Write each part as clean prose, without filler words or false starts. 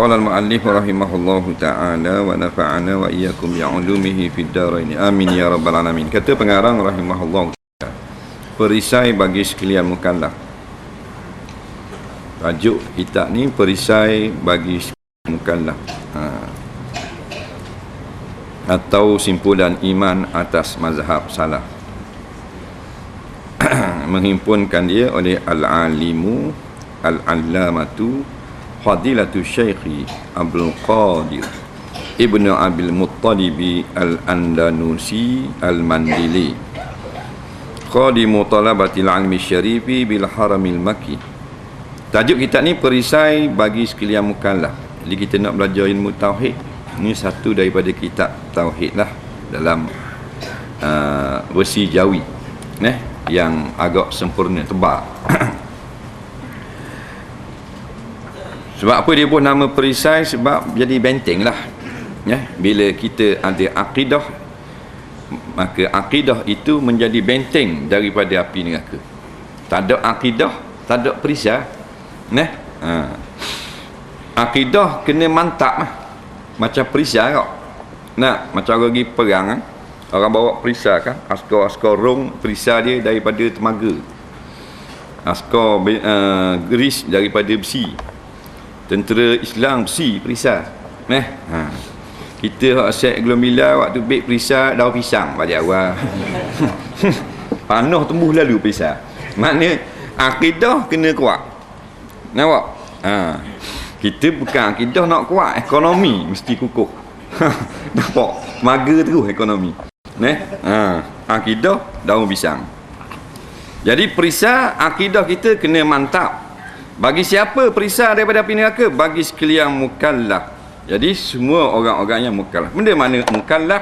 Qala al-mu'allif rahimahullahu ta'ala wa nafa'ana wa iyyakum bi'ulumihi fid dharain. Amin ya rabbal alamin. Kata pengarang rahimahullahu ta'ala, perisai bagi sekalian mukallaf. Tajuk kitab ni perisai bagi sekalian mukallaf. Atau simpulan iman atas mazhab salaf. Menghimpunkan dia oleh al-alimu al-allamatu Fadilatu Syekhi Abdul Qadir Ibnu Abil Muttalibi Al-Andanusi Al-Mandili, Khadimu Talabatil Ilmi Syarifi Bil Haramil Makki. Tajuk kita ni perisai bagi sekalian mukallaf. Jadi kita nak belajar ilmu tauhid. Ini satu daripada kitab tauhid lah dalam versi Jawi, yang agak sempurna, tebal. Sebab apa dia buat nama perisai? Sebab jadi benteng lah, bila kita ada akidah, maka akidah itu menjadi benteng daripada api neraka. Tak ada akidah, tak ada perisai. Akidah kena mantap lah, macam perisai kau. Macam orang pergi perang kan? Orang bawa perisai kan, askar rong perisai dia daripada temaga, askar geris daripada besi. Tentera Islam besi perisai. Kita hak set gelombilan waktu beg perisai daun pisang pada awal. Panah tumbuh lalu perisai. Makna akidah kena kuat. Nampak? Kita bukan akidah nak kuat, ekonomi mesti kukuh. Nampak? Maga terus ekonomi. Akidah daun pisang. Jadi perisai akidah kita kena mantap. Bagi siapa perisai daripada api neraka? Bagi sekalian mukallaf. Jadi semua orang-orang yang mukallaf. Benda mana mukallaf?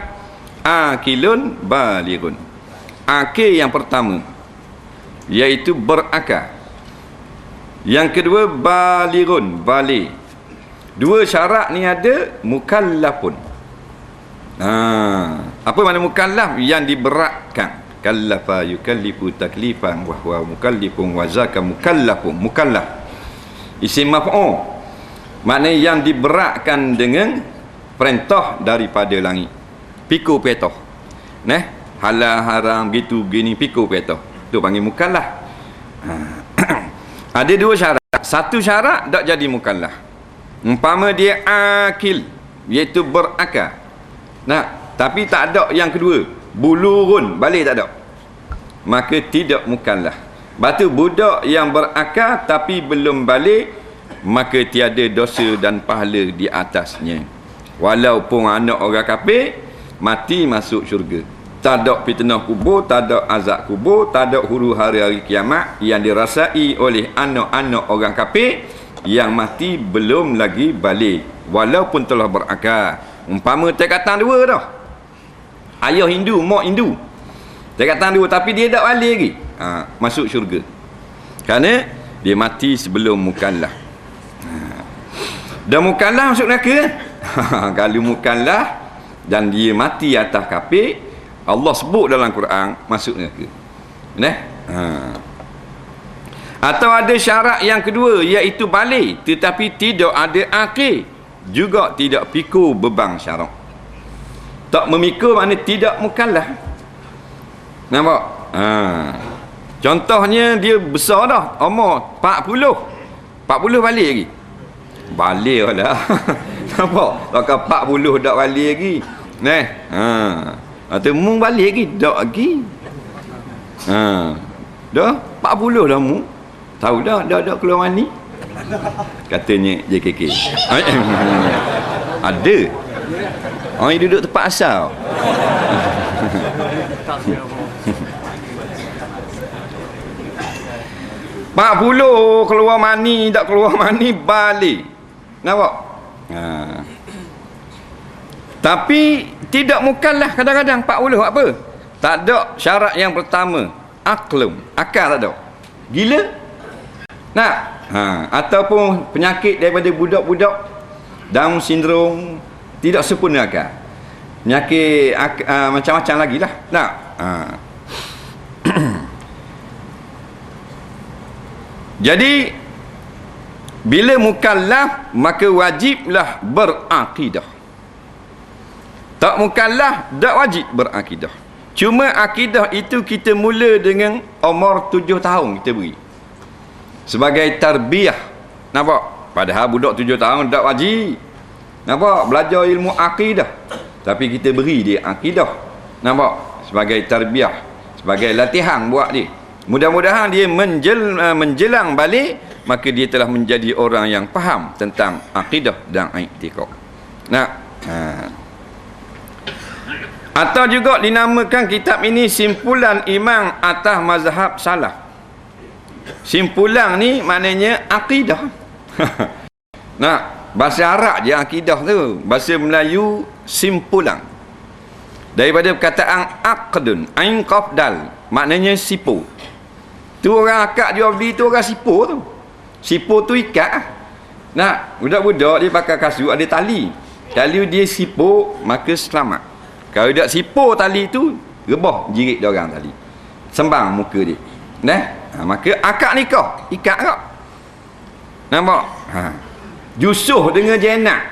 Akilun balighun. Akil yang pertama, iaitu berakal. Yang kedua balighun, baligh. Dua syarat ni ada, mukallafun. Apa makna mukallaf? Yang diberatkan. Kallafa yukallifu taklifan wa huwa mukallifun wa zaka mukallafun. Mukallaf isim maf'ul, maknanya yang diberatkan dengan perintah daripada langit. Pikul petoh, halal haram gitu gini, pikul petoh, tu panggil mukallaf. Ada dua syarat. Satu syarat tak jadi mukallaf, umpama dia akil, iaitu berakal. Tapi tak ada yang kedua, bulughun, balik tak ada, maka tidak mukallaf. Batu budak yang berakal tapi belum balik, maka tiada dosa dan pahala di atasnya. Walaupun anak orang kafir, mati masuk syurga. Tak ada fitnah kubur, tak ada azab kubur, tak ada huru hari kiamat yang dirasai oleh anak-anak orang kafir yang mati belum lagi balik, walaupun telah berakal. Umpama tingkatan dua dah, ayah Hindu, mak Hindu, tingkatan dua, tapi dia tak balik lagi, masuk syurga, kerana dia mati sebelum mukallaf. Dan mukallaf masuk neraka. Kalau mukallaf dan dia mati atas kafir, Allah sebut dalam Quran masuk neraka. Atau ada syarat yang kedua, iaitu balik tetapi tidak ada akil, juga tidak pikul beban syarak. Tak memikul makna tidak mukallaf. Nampak? Contohnya dia besar dah, umur 40 balik lagi. Balik lah. Nampak? Takkan 40 tak balik lagi. Atau mu balik lagi, tak lagi. Dah 40 dah mu. Tahu dah keluar mani. Katanya JKK. Ada. Orang yang duduk tempat asal. Pak 40 keluar mani, tak keluar mani, balik. Nampak? Tapi tidak mukallaf kadang-kadang 40 apa? Tak ada syarat yang pertama, akal tak ada. Gila? Ataupun penyakit daripada budak-budak, Down syndrome, tidak sempurna akal. Penyakit macam-macam lagi lah. Jadi Bila mukallaf, maka wajiblah berakidah. Tak mukallaf, tak wajib berakidah. Cuma akidah itu kita mula dengan umur 7 tahun kita beri. Sebagai tarbiyah. Nampak? Padahal budak 7 tahun tak wajib. Nampak? Belajar ilmu akidah. Tapi kita beri dia akidah. Nampak? Sebagai tarbiyah. Sebagai latihan buat dia. Mudah-mudahan dia menjelang balik, maka dia telah menjadi orang yang faham tentang akidah dan i'tiqad. Atau juga dinamakan kitab ini simpulan imam atas mazhab salaf. Simpulan ni maknanya akidah. Bahasa Arab je akidah tu. Bahasa Melayu simpulan. Daripada perkataan aqdun, ain qaf dal, maknanya sipu. Tu orang akad jual beli tu orang sipu tu. Sipu tu ikat. Budak-budak dia pakai kasut ada tali. Kalau dia sipu, maka selamat. Kalau tak sipu tali tu, rebah jirit dia orang tali. Sembang muka dia. Maka akad nikah, ikat tak? Nampak? Jusuh dengan jenak.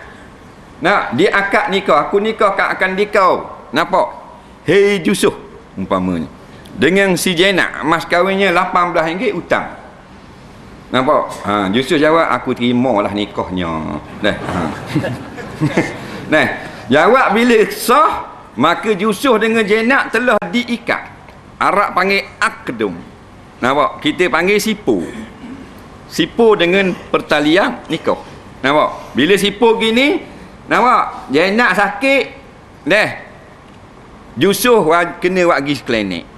Dia akad nikah, aku nikah akan dikau. Nampak? Hei jusuh umpamanya. Dengan si jenak, mas kahwinnya RM18 hutang. Nampak? Jusuh jawab, aku terimalah nikahnya. Jawab bila sah, maka jusuh dengan jenak telah diikat. Arab panggil akdum. Nampak? Kita panggil sipu. Sipu dengan pertalian nikah. Nampak? Bila sipu gini, nampak? Jenak sakit, jusuh kena buat pergi klinik.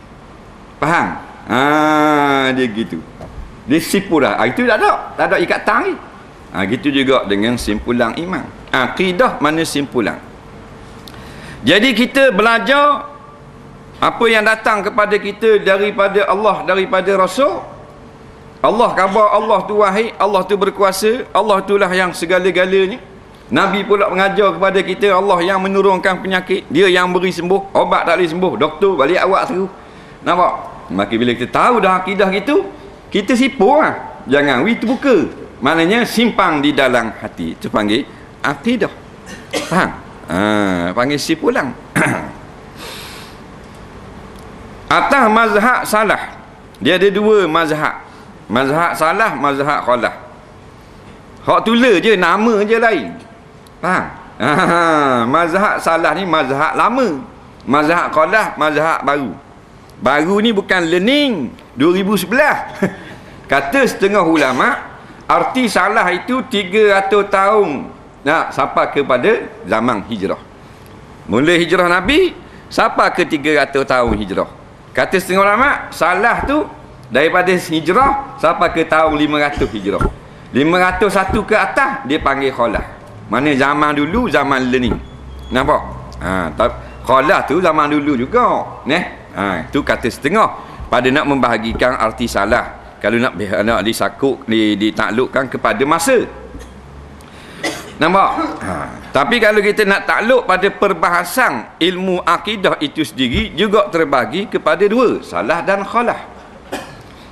Faham? Dia gitu. Dia sipu dah. Itu tak ada ikatan ni. Gitu juga dengan simpulan imam. Akidah mana simpulan. Jadi kita belajar apa yang datang kepada kita daripada Allah, daripada Rasul. Allah khabar, Allah tu wahid, Allah tu berkuasa, Allah itulah yang segala-galanya. Nabi pula mengajar kepada kita, Allah yang menurunkan penyakit, dia yang beri sembuh, obat tak boleh sembuh, doktor balik awak terus. Nampak? Maka bila kita tahu dah akidah gitu, kita sipu lah. Jangan terbuka. Maknanya simpang di dalam hati. Itu panggil akidah. Faham? Panggil simpulan. Atas mazhab salah. Dia ada dua mazhab. Mazhab salah, mazhab khalah. Hak tulis je, nama je lain. Faham? Mazhab salah ni mazhab lama. Mazhab khalah, mazhab baru. Baru ni bukan learning 2011. Kata setengah ulama, arti salah itu 300 tahun sampai kepada zaman hijrah. Mula hijrah Nabi sampai ke 300 tahun hijrah. Kata setengah ulama, salah tu daripada hijrah sampai ke tahun 500 hijrah. 501 ke atas dia panggil khalah. Mana zaman dulu, zaman learning. Nampak? Khalah tu zaman dulu juga. Itu kata setengah pada nak membahagikan arti salah. Kalau nak disakuk, ditaklukkan kepada masa. Nampak? Tapi kalau kita nak takluk pada perbahasan ilmu akidah itu sendiri, juga terbagi kepada dua, salah dan khalah.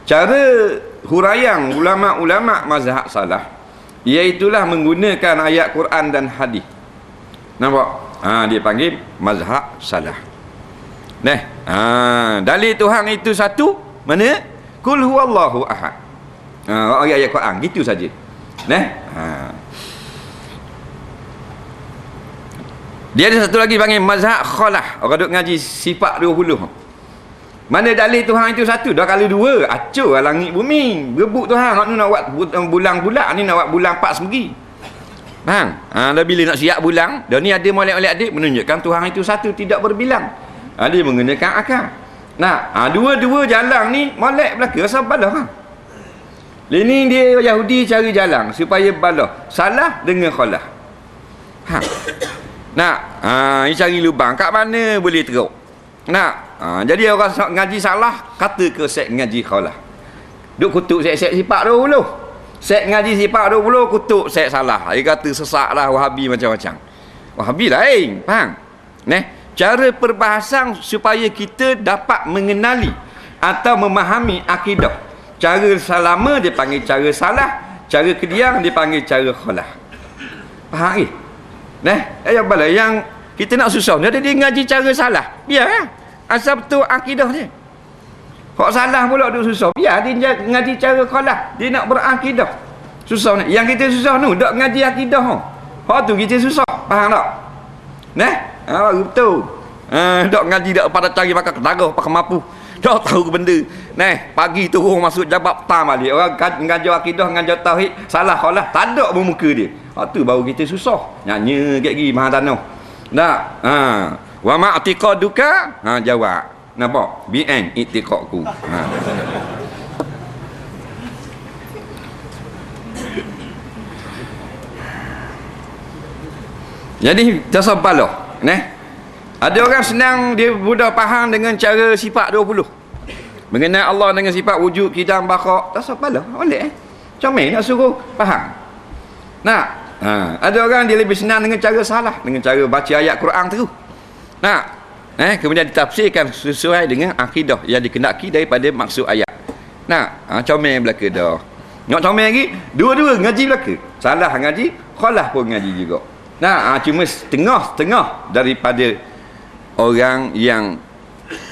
Cara huraian ulama-ulama mazhab salah, iaitulah menggunakan ayat Quran dan hadis. Nampak? Dia panggil mazhab salah. Dalil Tuhan itu satu, mana? Qul huwallahu ahad. Ayat Quran gitu saja. Dia ada satu lagi panggil mazhab khalah. Orang duk ngaji sifat 20. Mana dalil Tuhan itu satu, dah kali dua, acur langit bumi. Berebut Tuhan, hak ni nak buat bulan-bulan, ni nak buat bulan 4 semegi. Faham? Dah bila nak siap bulan, dah ni ada molek-molek adik menunjukkan Tuhan itu satu, tidak berbilang. Dia menggunakan akal. Dua-dua jalan ni molek belaka asal balah. Ini dia Yahudi cari jalan supaya balah. Salah dengan khalah. Ini cari lubang kat mana boleh teruk. Jadi orang ngaji salah kata ke set ngaji khalah. Duk kutuk set sifat 20. Set ngaji sifat 20 kutuk set salah. Dia kata sesaklah Wahabi macam-macam. Wahabi lain, faham? Cara perbahasan supaya kita dapat mengenali atau memahami akidah. Cara salama dia panggil cara salah, cara kediang dipanggil cara kholah. Faham ke? Yang bala yang kita nak susah dia ngaji cara salah. Biar lah. Asal betul akidah dia. Kok salah pula duk susah. Biar dia ngaji cara kholah. Dia nak berakidah. Susah ni. Yang kita susah tu dak ngaji akidah tu. Hak tu kita susah. Faham tak? Betul. Dak ngaji dak pada cari pakai ketara, pakai mampu. Dak tahu benda. Pagi turun masuk jabat petang balik. Orang ngajar akidah, ngajar tauhid, salah kholah, tak ada bermuka dia. Hak tu baru kita susah. Nyanyi kat gigi mahal tanah. Tak? Wa ma i'tiqaduka? Jawab. Nampak? BN i'tiqadku. Jadi tasabalah, ada orang senang dia mudah faham dengan cara sifat 20. Mengenai Allah dengan sifat wujud, qidam, baqa, tasabalah. Boleh comel nak suruh faham. Ada orang dia lebih senang dengan cara salah, dengan cara baca ayat Quran terus. Kemudian ditafsirkan sesuai dengan akidah yang dikendaki daripada maksud ayat. Comel belaka dah. Nak comel lagi, dua-dua ngaji belaka. Salah ngaji, kholah pun ngaji juga. Cuma setengah-setengah daripada orang yang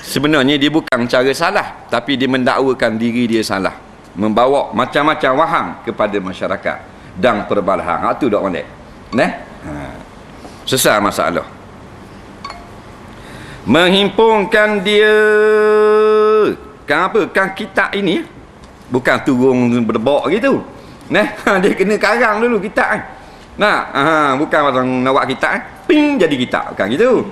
sebenarnya dia bukan cara salah, tapi dia mendakwakan diri dia salah, membawa macam-macam waham kepada masyarakat dan perbalahan. Itu dak molek. Sesat masalah. Menghimpunkan dia kan kitab ini bukan turun berdebak gitu. Dia kena karang dulu kitab bukan macam nak buat kitab ping jadi kitab bukan gitu.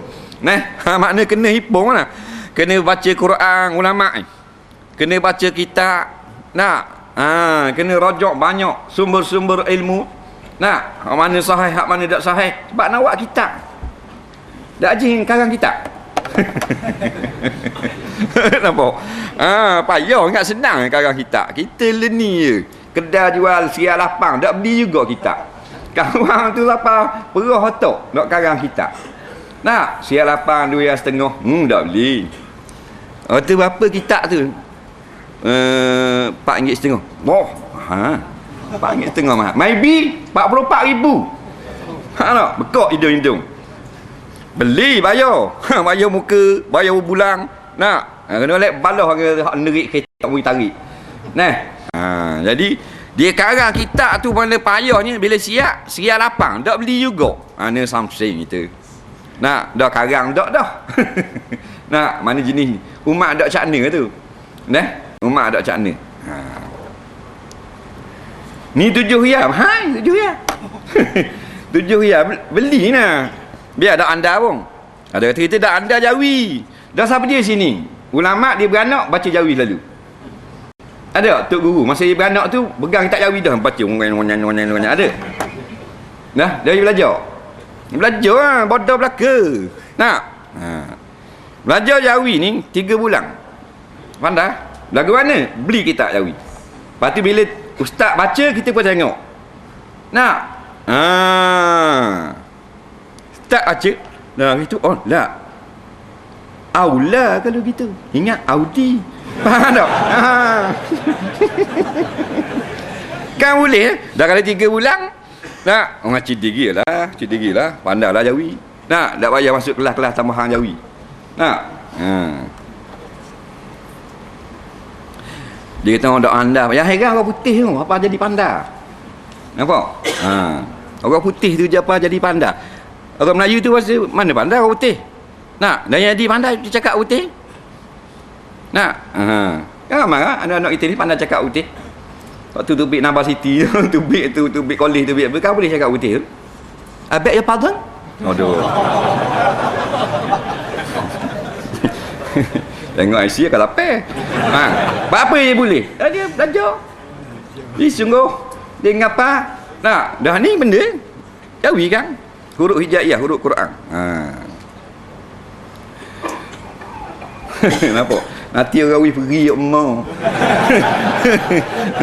Makna kena himpun lah. Kena baca Quran ulama kena baca kitab kena rojak banyak sumber-sumber ilmu hak mana sahih hak mana tak sahih sebab nak buat kitab dak ajing karang kitab. Nampak? Payah ingat senang karang kitab. Kita leni je. Kedai jual sial lapang dak beli juga kitab. Kawan tu lapar perah otak nak karang kitab. Sial lapang RM2.5 dak beli. Tu berapa kitab tu? RM4.5. RM4.5 mahal. Maybe RM44,000. Tak? Bekak hidung-hidung. Beli bayar. Bayar muka, bayar bulan. Kena lek balah hak nerik kereta mui tarik. Jadi dia karang kitab tu mana payahnya bila siap lapang dak beli juga. Ana something kita. Dah karang dak dah. Mana jenis ni? Umat dak cakna tu. Umat dak cakna. Ni RM7. RM7. RM7 beli nah. Biar ada anda pun. Ada kata kita dah anda jawi. Dah siapa dia sini? Ulama dia beranak baca jawi lalu. Ada tok guru masa dia beranak tu pegang kitab jawi dah baca ada. Dari belajar. Belajar bodoh belaka. Belajar jawi ni 3 bulan. Pandai? Lagu mana? Beli kitab jawi. Lepas tu bila ustaz baca kita pun tengok. Tak baca itu aula kalau gitu ingat Audi faham tak? Kan boleh dah kalau 3 bulan orang cidigi lah pandai lah jawi tak payah masuk kelas-kelas tambahan jawi dia kata orang anda yang heran orang putih tu apa jadi panda nampak? Orang putih tu je apa jadi panda. Orang Melayu tu mana pandai orang putih. Dan yang di pandai dia cakap putih. Kan marah anak-anak kita ni pandai cakap putih. Waktu tubik Nabah City tubik kolej tubik apa kan boleh cakap putih tu. I beg your pardon? Aduh. Tengok IC kat lapar. Apa dia boleh? Dia belajar. Dia sungguh dia ngapa? Dah ni benda jawi kan? Huruf hijaiyah, huruf Quran. Nampak? Nanti orang wih pergi emak.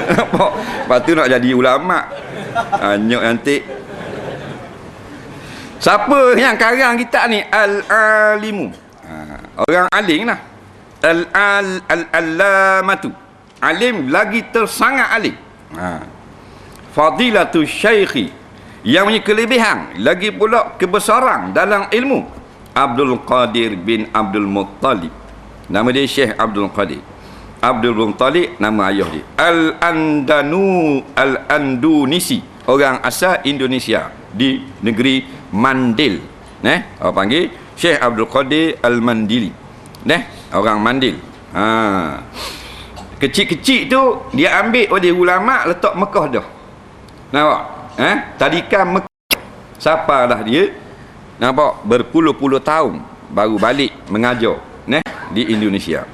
Nampak? Lepas tu nak jadi ulama. Anyok nanti. Siapa yang karang kitab ni? Al-alimu. Orang alim lah. Al-allamatu. Alim lagi tersangat alim. fadilatu syaikhi, yang punya kelebihan lagi pula kebesaran dalam ilmu, Abdul Qadir bin Abdul Muttalib. Nama dia Syekh Abdul Qadir. Abdul Muttalib nama ayah dia. Al-Andunisi, orang asal Indonesia di negeri Mandil. Orang panggil Syekh Abdul Qadir Al-Mandili. Orang Mandil. Kecil-kecil tu dia ambil oleh ulama letak Mekah dah. Nampak? Tadikan Mekah. Siapa dah dia? Nampak? Berpuluh-puluh tahun baru balik mengajar di Indonesia.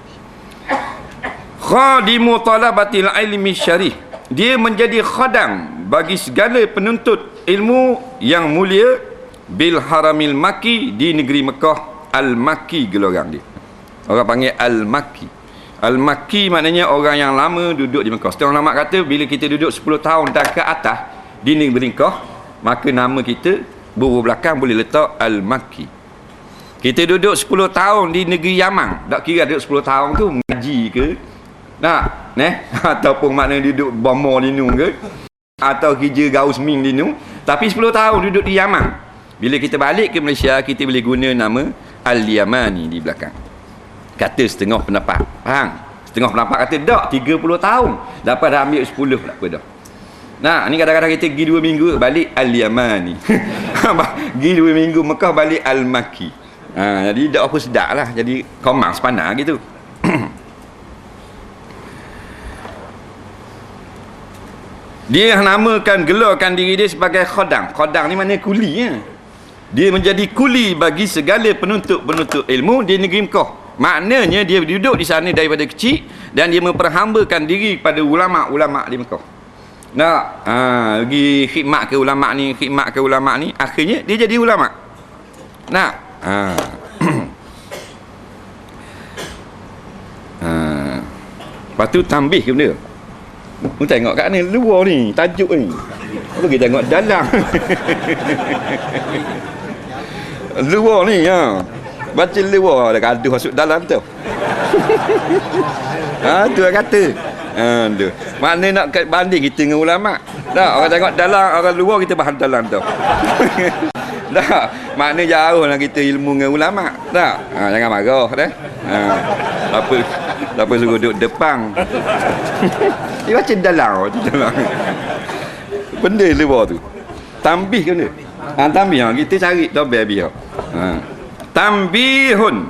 Khadimu talabatil ilmi syarih. Dia menjadi khadam bagi segala penuntut ilmu yang mulia bil haramil Makki, di negeri Mekah. Al-Makki gelarang dia. Orang panggil Al-Makki. Al-Makki maknanya orang yang lama duduk di Mekah. Setengah ulama kata bila kita duduk 10 tahun dan ke atas di negeri Mekah, maka nama kita buku belakang boleh letak Al-Makki. Kita duduk 10 tahun di negeri Yaman, tak kira duduk 10 tahun tu mengaji ke, ataupun maknanya duduk Bama Linu ke, atau kerja Gaus Ming Linu, tapi 10 tahun duduk di Yaman. Bila kita balik ke Malaysia, kita boleh guna nama Al-Yamani di belakang. Kata setengah pendapat, faham? Setengah pendapat kata tak, 30 tahun dapat dah ambil 10, tak apa dah. Ni kadang-kadang kita pergi 2 minggu balik Al-Yamani. Pergi 2 minggu Mekah balik Al-Makki. Jadi tak apa sedap lah. Jadi komang sepanar gitu. Dia namakan, gelarkan diri dia sebagai khadam. Khadam ni mana kuli ya? Dia menjadi kuli bagi segala penuntut-penuntut ilmu di negeri Mekah. Maknanya dia duduk di sana daripada kecil dan dia memperhambakan diri pada ulama-ulama di Mekah. Pergi khidmat ke ulama ni, akhirnya dia jadi ulama. Lepas tu tambih ke benda. Mu tengok kat ni luar ni, tajuk ni. Apa kita tengok dalam. Luar ni baca luar dah gaduh masuk dalam tu. Tu yang kata. Tu. Mana nak banding kita dengan ulama? Tak, orang tengok dalam, orang luar kita bahas dalam tu. Tak, makna jauh lah kita ilmu dengan ulama. Tak, jangan marah dah. Apa suruh duduk depan. Dia baca dalam. Benda luar tu. Tambih ke benda? Tambih kita cari dobel biar. Tambihun.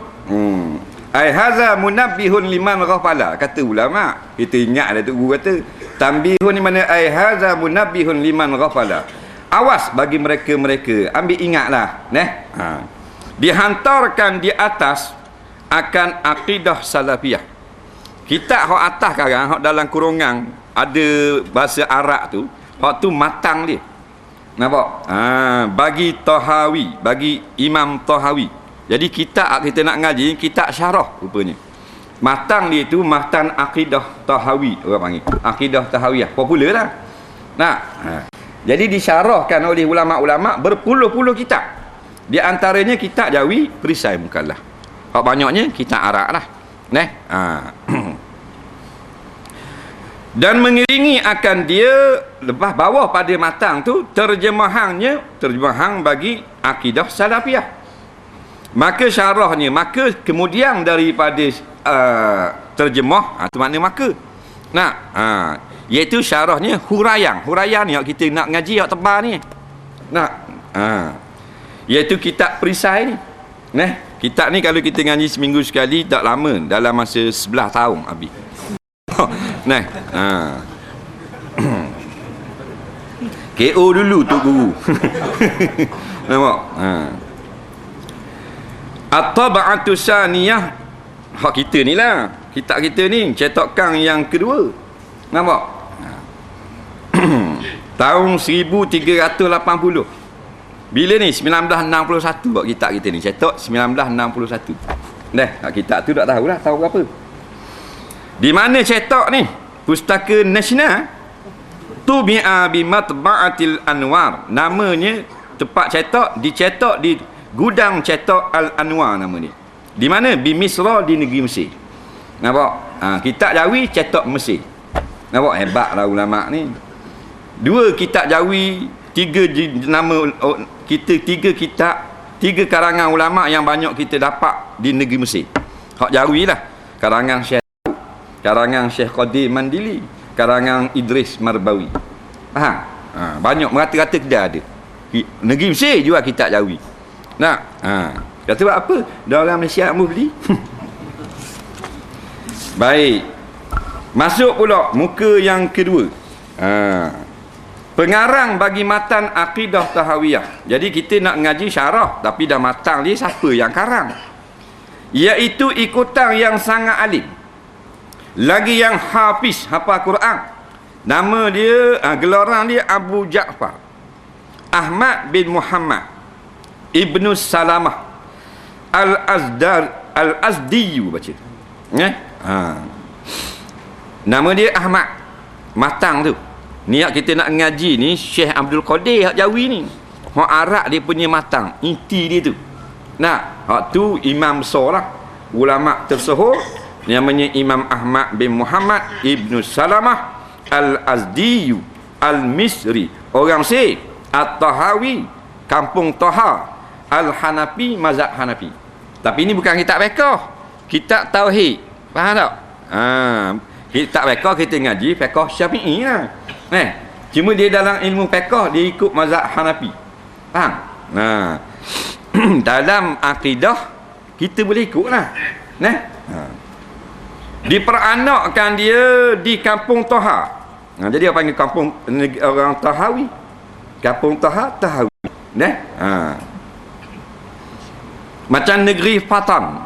Ai haza munabbihun liman ghafala, kata ulama. Kita ingat dah tu guru kata. Tambihun ni mana ai haza munabbihun liman ghafala. Awas bagi mereka-mereka, ambil ingatlah, dihantarkan di atas akan akidah salafiyah. Kitab hak atas sekarang, hak dalam kurungan ada bahasa Arab tu, hak tu matang dia. Nampak? Bagi Tahawi, bagi Imam Tahawi. Jadi kitab kita nak ngaji, kitab syarah rupanya. Matang dia tu matan akidah Tahawi, orang panggil. Akidah Tahawiyah, popular lah. Jadi disyarahkan oleh ulama-ulama berpuluh-puluh kitab. Di antaranya kitab Jawi, Perisai Mukallaf. Hak banyaknya kitab Arab lah. Dan mengiringi akan dia lepas bawah pada matang tu terjemahan bagi akidah salafiyah. Maka syarahnya, maka kemudian daripada terjemah, itu makna maka. Iaitu syarahnya huraian. Huraian ni yang kita nak ngaji yang tebal ni. Iaitu kitab Perisai ni. Kitab ni kalau kita ngaji seminggu sekali tak lama, dalam masa 11 tahun habis. KO dulu tu guru. Nampak? At-tab'atu saniyah, hak kita ni lah. Kitab kita ni cetakan yang kedua. Nampak? Tahun 1380. Bila ni? 1961 buat kitab kita ni. Cetak 1961. Kitab tu tak tahulah tahun berapa. Di mana cetak ni? Pustaka Nasional. Tubi'a bi Matba'atil Anwar. Namanya tempat cetak dicetak di Gudang Cetak Al-Anwar nama ni. Di mana? Di Misra, di negeri Mesir. Nampak? Kitab Jawi cetak Mesir. Nampak? Hebatlah ulama ni. 2 kitab Jawi, 3 nama kita, 3 kitab, 3 karangan ulama yang banyak kita dapat di negeri Mesir. Hak Jawi lah, karangan Syekh, karangan Syekh Qadir Mandili, karangan Idris Marbawi. Faham? Banyak merata-rata kita ada. Negeri Mesir jual kitab Jawi. Nak? Kata buat apa? Dah orang Malaysia nak beli. Baik. Masuk pula muka yang kedua. Pengarang bagi matan Aqidah Tahawiyah. Jadi kita nak ngaji syarah, tapi dah matang dia, siapa yang karang? Iaitu ikutan yang sangat alim, lagi yang hafiz, hafal Quran. Nama dia, gelaran dia Abu Ja'far Ahmad bin Muhammad Ibnu Salamah Al-Azdiyu baca. Nama dia Ahmad. Matang tu. Niat kita nak ngaji ni Syekh Abdul Qadir hak Jawi ni. Hak Arab dia punya matang, inti dia tu. Nah, hak tu imam besar lah, ulama tersohor, namanya Imam Ahmad bin Muhammad Ibnu Salamah Al-Azdiyu Al-Misri, orang Mesir, At-Tahawi, kampung Taha, Al-Hanafi, mazhab Hanafi. Tapi ini bukan kitab fiqh, kitab tauhid. Faham tak? Kitab fiqh kita ngaji fiqh Syafi'i lah. Cuma dia dalam ilmu fiqh dia ikut mazhab Hanafi. Faham? Dalam akidah kita boleh ikut lah. Diperanakkan dia di kampung Taha. Jadi orang panggil kampung orang Tahawi. Kampung Taha, Tahawi. Macam negeri Fatan.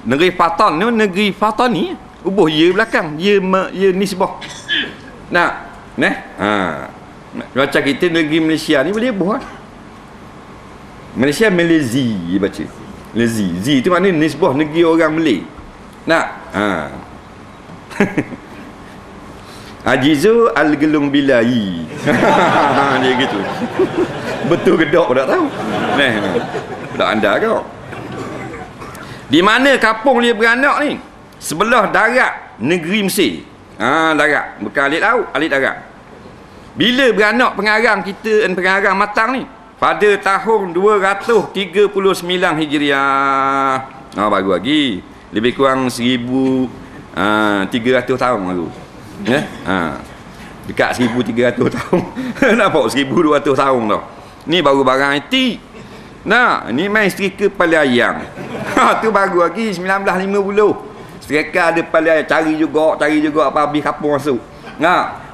Negeri Fatan ni, negeri Fatani. Ubuh ya belakang, ya nisbah. Macam kita negeri Malaysia ni boleh buat. Malaysia Melazi baca. Lazi. Z tu maknanya nisbah negeri orang Malay. Ajizu al-gelung bilai. Dia gitu. Betul ke tak tak tahu. Tak anda kau. Di mana kampung dia beranak ni? Sebelah darat negeri Mesir. Darat, bukan alik laut, alik darat. Bila beranak pengarang kita, pengarang matang ni? Pada tahun 239 Hijriah. Baru lagi. Lebih kurang 1300 tahun baru. Dekat 1300 tahun. Nampak 1200 tahun tau. Ni baru barang antik. Ni main setrika Pala Ayang. Tu baru lagi 1950. Setrika ada Pala Ayang, cari juga apa habis kapur masuk.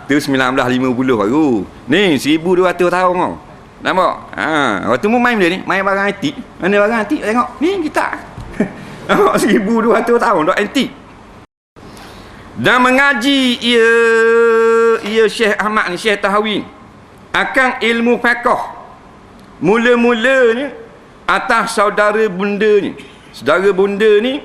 Tu 1950 baru. Ni 1200 tahun tau. Nampak? Waktu mu main dia ni, main barang antik. Mana barang antik? Tengok. Ni kita. 1200 tahun dah antik. Dan mengaji ia Syekh Ahmad ni, Syekh Tahawi akan ilmu fiqh. Mula-mulanya atas saudara bunda ni. Saudara bunda ni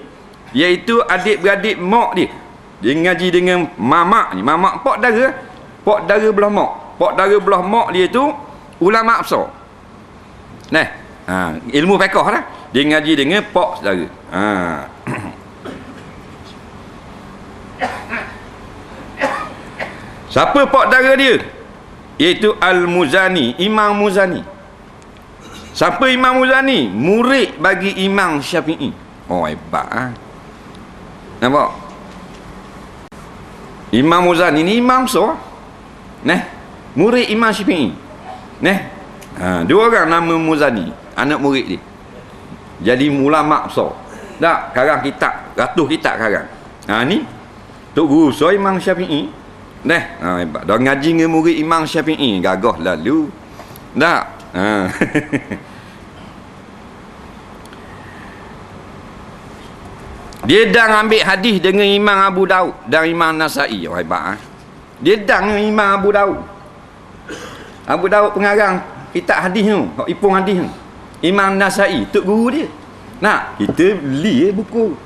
iaitu adik-beradik mak dia. Dia ngaji dengan mamak ni. Mamak pak dara. Pak dara belah mak. Pak dara belah mak dia tu ulama besar. Ilmu fiqh lah. Dia ngaji dengan pak saudara. Siapa pak dara dia? Iaitu Al-Muzani, Imam Muzani. Siapa Imam Muzani? Murid bagi Imam Syafi'i. Hebat. Nampak? Imam Muzani ni imam besar. Murid Imam Syafi'i. Dua orang nama Muzani, anak murid dia. Jadi ulama besar. Tak, karang kitab, ratus kitab karang. Ni Tok Guru so Imam Syafi'i. Hebat. Dah ngaji dengan murid Imam Syafi'i, gagah lalu. Tak. Dia dah ambil hadis dengan Imam Abu Daud dan Imam Nasai. Hebat. Dia dah dengan Imam Abu Daud. Abu Daud pengarang kitab hadis tu, ipung hadis tu. Imam Nasai, tok guru dia. Kita beli buku.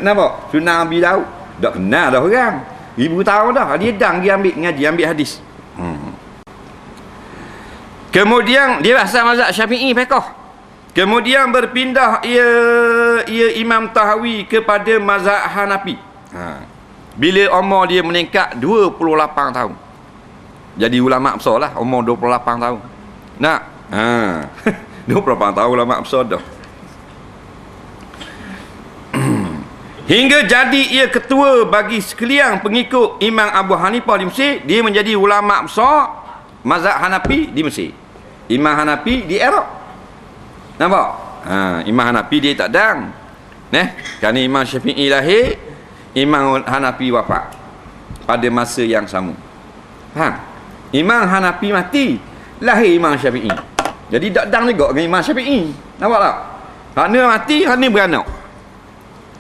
Nampak? Sunan Abi Daud. Dah kenal dah orang. 1000 tahun dah. Dia dah pergi ambil ngaji, ambil hadis. Kemudian dia asal mazhab Syafi'i fiqh. Kemudian berpindah ia Imam Tahawi kepada mazhab Hanafi. Bila umur dia meningkat 28 tahun. jadi ulama besar lah, umur 28 tahun. Nak? 28 tahun ulama besar dah. Hingga jadi ia ketua bagi sekalian pengikut Imam Abu Hanifah di Mesir. Dia menjadi ulama besar mazhab Hanafi di Mesir. Imam Hanafi di Iraq. Nampak? Imam Hanafi dia tak dang. Kerana Imam Syafi'i lahir, Imam Hanafi wafat pada masa yang sama. Faham? Imam Hanafi mati, lahir Imam Syafi'i. Jadi tak dang juga dengan Imam Syafi'i. Nampak tak? Hana mati, hana beranak.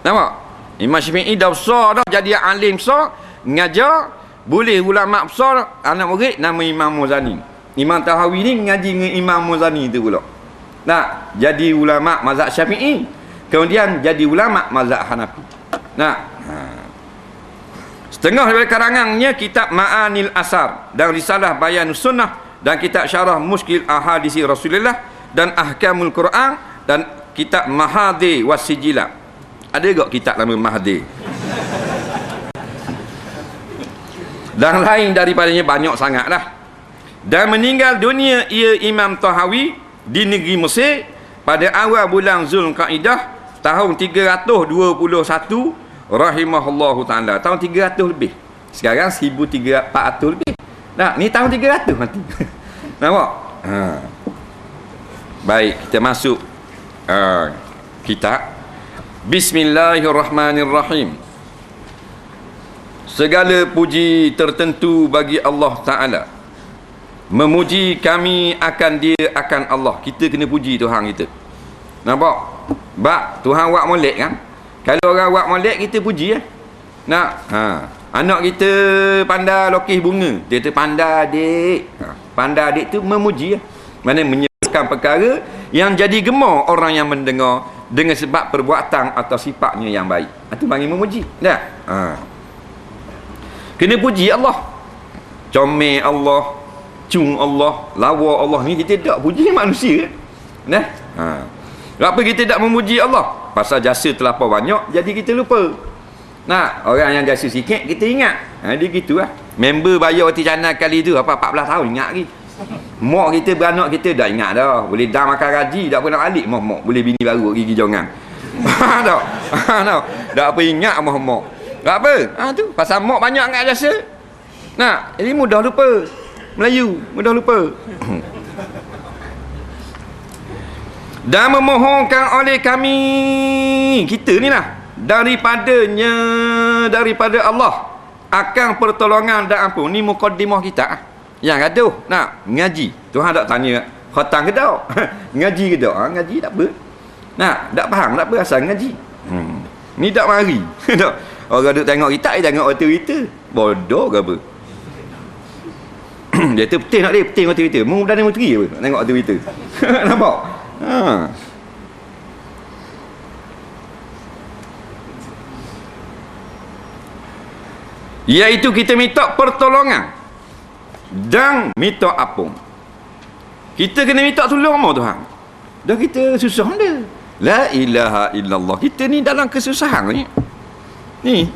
Nampak? Imam Syafi'i dah besar dah, jadi alim besar, mengajar, boleh ulama besar, anak murid nama Imam Muzani. Imam Tahawi ni ngaji dengan Imam Muzani tu pula. Nah, jadi ulama mazhab Syafi'i, kemudian jadi ulama mazhab Hanafi. Nah, setengah daripada karangannya kitab Ma'anil Asar dan Risalah Bayanus Sunnah dan kitab Syarah Muskil Ahadisi Rasulullah dan Ahkamul Quran dan kitab Mahadi Wasijilat. Ada juga kitab nama Mahdi. Dan lain daripadanya banyak sangat lah. Dan meninggal dunia ia Imam Tahawi di negeri Mesir pada awal bulan Zulqaidah tahun 321 rahimahullahu ta'ala. Tahun 300 lebih. Sekarang 1400 lebih. Nah, ni tahun 300 nanti. Nampak? Baik, kita masuk kitab. Bismillahirrahmanirrahim. Segala puji tertentu bagi Allah Ta'ala. Memuji kami akan dia, akan Allah. Kita kena puji Tuhan kita. Nampak? Bak, Tuhan buat molek kan? Kalau orang buat molek, kita puji ya. Nak? Anak kita pandai lokis bunga. Dia tu pandai adik. Pandai adik tu memuji ya. Mana menyebabkan perkara yang jadi gemar orang yang mendengar dengan sebab perbuatan atau sifatnya yang baik. Itu panggil memuji. Dah. Kena puji Allah. Comel Allah, cung Allah, lawa Allah ni kita tak puji manusia. Nah. Kenapa kita tak memuji Allah? Pasal jasa terlampau banyak jadi kita lupa. Nah, orang yang jasa sikit kita ingat. Dia gitulah. Member bayar roti canai kali tu apa 14 tahun ingat lagi. Mak kita beranak kita dah ingat dah. Boleh dah makan gaji tak pernah balik mak. Boleh bini baru gigi jongan. Tak. Tak. Tak apa ingat mak. Tak apa. Tu pasal mak banyak angkat jasa. Nah, jadi mudah lupa. Melayu mudah lupa. Dan memohonkan oleh kami kita ni lah daripada Allah akan pertolongan dan ampun. Ni mukaddimah kita yang gaduh nak ngaji. Tuhan tak tanya khatam ke tak? Ngaji ke tak? Ngaji tak apa. Nak, tak faham tak apa asal ngaji. Ni tak mari. Tak. Orang duk tengok kita, dia tengok otorita. Bodoh ke apa? Dia tu peting nak dia, peting otorita. Mu dan menteri apa? Nak tengok otorita. Nampak? Iaitu kita minta pertolongan dan minta apung. Kita kena minta tolong sama Tuhan. Dah kita susah dia. La ilaha illallah. Kita ni dalam kesusahan ni.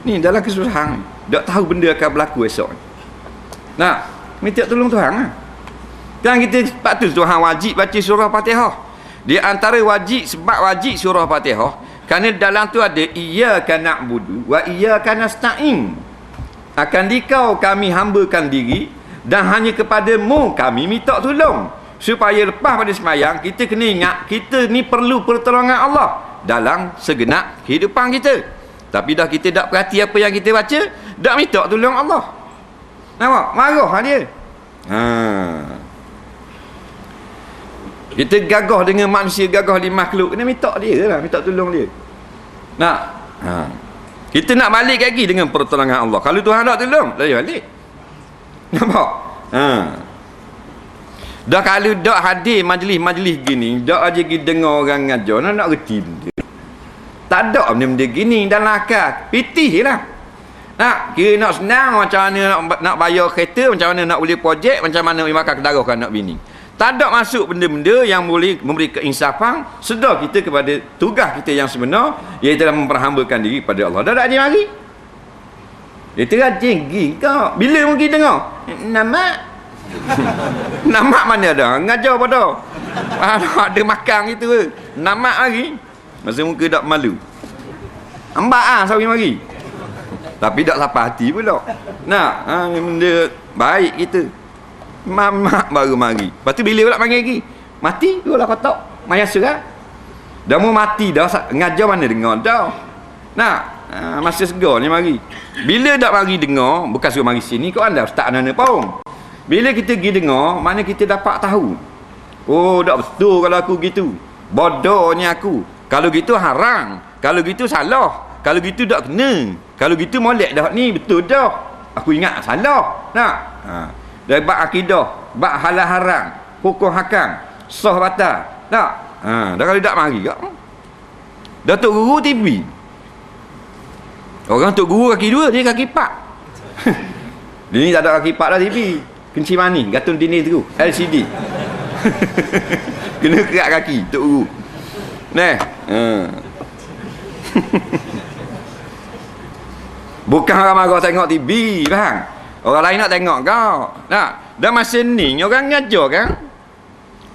Ni dalam kesusahan. Tak tahu benda akan berlaku esok. Nah, minta tolong Tuhan lah. Kan kita patut Tuhan wajib baca surah Fatihah. Di antara wajib, sebab wajib surah Fatihah, kerana dalam tu ada iyyaka na'budu wa iyyaka nasta'in. Akan dikau kami hambakan diri dan hanya kepadamu kami minta tolong. Supaya lepas pada sembahyang kita kena ingat kita ni perlu pertolongan Allah dalam segenap kehidupan kita. Tapi dah kita tak perhati apa yang kita baca, tak minta tolong Allah. Nampak? Marah dia. Kita gagah dengan manusia, gagah di makhluk, kena minta dia lah, minta tolong dia. Nak? Kita nak balik lagi dengan pertolongan Allah. Kalau Tuhan tak tolong, lari balik. Nampak? Dah kalau dak hadir majlis-majlis gini, dak aja pergi dengar orang ngajar, nak reti benda. Tak ada benda-benda gini dalam akal. Pitih lah. Nak kira nak senang macam mana nak bayar kereta, macam mana nak boleh projek, macam mana nak makan kedarah kan nak bini. Tak ada masuk benda-benda yang boleh memberi keinsafan sedar kita kepada tugas kita yang sebenar, iaitu dalam memperhambakan diri kepada Allah. Dah tak rajin mari. Dia terajin pergi kau. Bila mungkin dengar? Nama Namak mana ada? Ngajar pada. Ada makan gitu. Namak lagi. Masa muka tak malu. Ambak sawi mari. Tapi tak sampai hati pula. Nak, benda baik kita. Mamak baru mari. Lepas tu bila pula panggil lagi? Mati tu lah kotak. Maya serah. Dah mau mati dah. Ngajar mana dengar dah. Nak, masa segar ni mari. Bila tak mari dengar, bukan suruh mari sini, kau anda ustaz nana paung. Bila kita pergi dengar, mana kita dapat tahu. Oh, tak betul kalau aku gitu. Bodohnya aku. Kalau gitu haram. Kalau gitu salah. Kalau gitu tak kena. Kalau gitu molek dah ni betul dah. Aku ingat salah. Nak? Dari bab akidah, bab halal haram, hukum hakam, sah batal. Tak? Dah kalau tak mari kak. Datuk Guru TV. Orang Tok Guru kaki 2, dia kaki 4. Dia ni tak ada kaki 4 dah TV. Kenci manis, gatun dinding tu. LCD. Kena kerak kaki Tok Guru. Nah. Bukan orang marah tengok TV, faham? Orang lain nak tengok kau. Nak? Dah masa ni orang ngajar kan?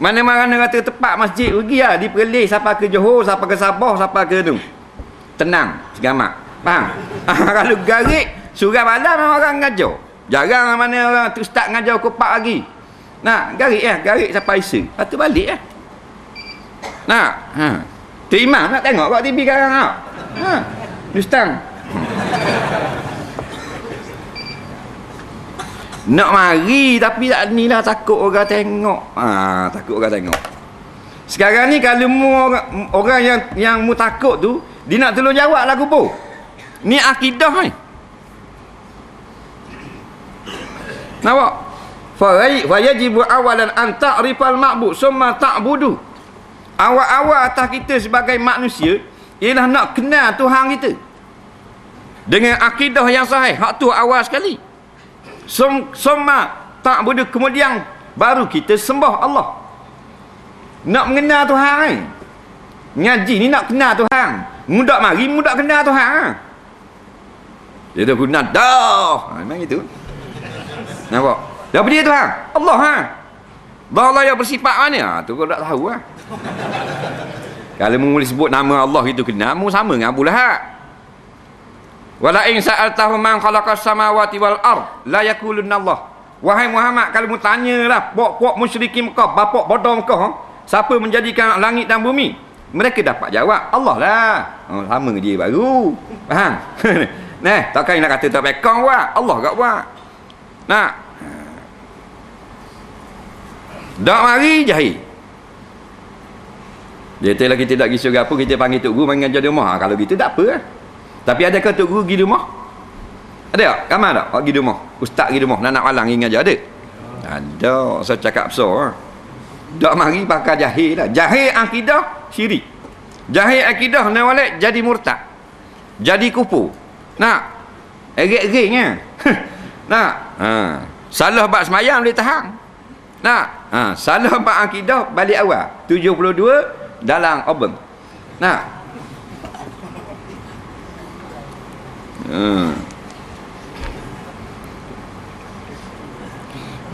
Mana-mana kata tepat masjid pergi lah. Diperlih siapa ke Johor, siapa ke Sabah, siapa ke tu. Tenang, segamak. Faham? Kalau garik, surah malam memang orang ngajar. Jarang mana orang tu start ngajar kopak lagi. Nak, garik garik sampai isa. Lepas tu balik Nak? Tu imam nak tengok kat TV sekarang tak? Ustaz. Nak mari tapi tak ni lah, takut orang tengok. Takut orang tengok. Sekarang ni kalau orang yang mu takut tu, dia nak tolong jawab lah kubur. Ni akidah ni. Nampak? Fa yajibu awalan an ta'rifal ma'bud summa ta'budu. Awal-awal atas kita sebagai manusia ialah nak kenal Tuhan kita dengan akidah yang sahih. Hak tu awal sekali. Summa ta'budu, kemudian baru kita sembah Allah. Nak mengenal Tuhan ni. Ngaji ni nak kenal Tuhan. Mudak mari, mudak kenal Tuhan. Dia tu guna dah. Memang itu. Nampak? Siapa dia Tuhan? Allah Bahawa Allah yang bersifat mana? Tu kau tak tahu lah. Kalau mu sebut nama Allah itu kenal, mu sama dengan Abu Lahab. Wala in sa'altahu man khalaqas samawati wal ard la yaqulunna Allah. Wahai Muhammad, kalau mu tanyalah puak-puak musyrikin Mekah, bapak bodoh Mekah, siapa menjadikan langit dan bumi? Mereka dapat jawab, Allah lah. Sama dia baru. Faham? Nah, takkan nak kata tak pekong buat, Allah kat buat. Nak? Dak mari jahil. Dia telah kita tak pergi surga apa, kita panggil Tok Guru mengajar di rumah. Kalau gitu tak apa. Tapi adakah Tok Guru pergi di rumah? Ada tak? Ramai tak pergi di rumah? Ustaz pergi di rumah, nak malang pergi mengajar ada? Ada. Saya cakap besar. Dak mari pakai jahil lah. Jahil akidah syirik. Jahil akidah ni walik jadi murtad. Jadi kufur. Nak? Erik-eriknya. Nak? Salah bab semayang boleh tahan. Nak? Salah bab akidah balik awal. 72 dalam obeng. Nak?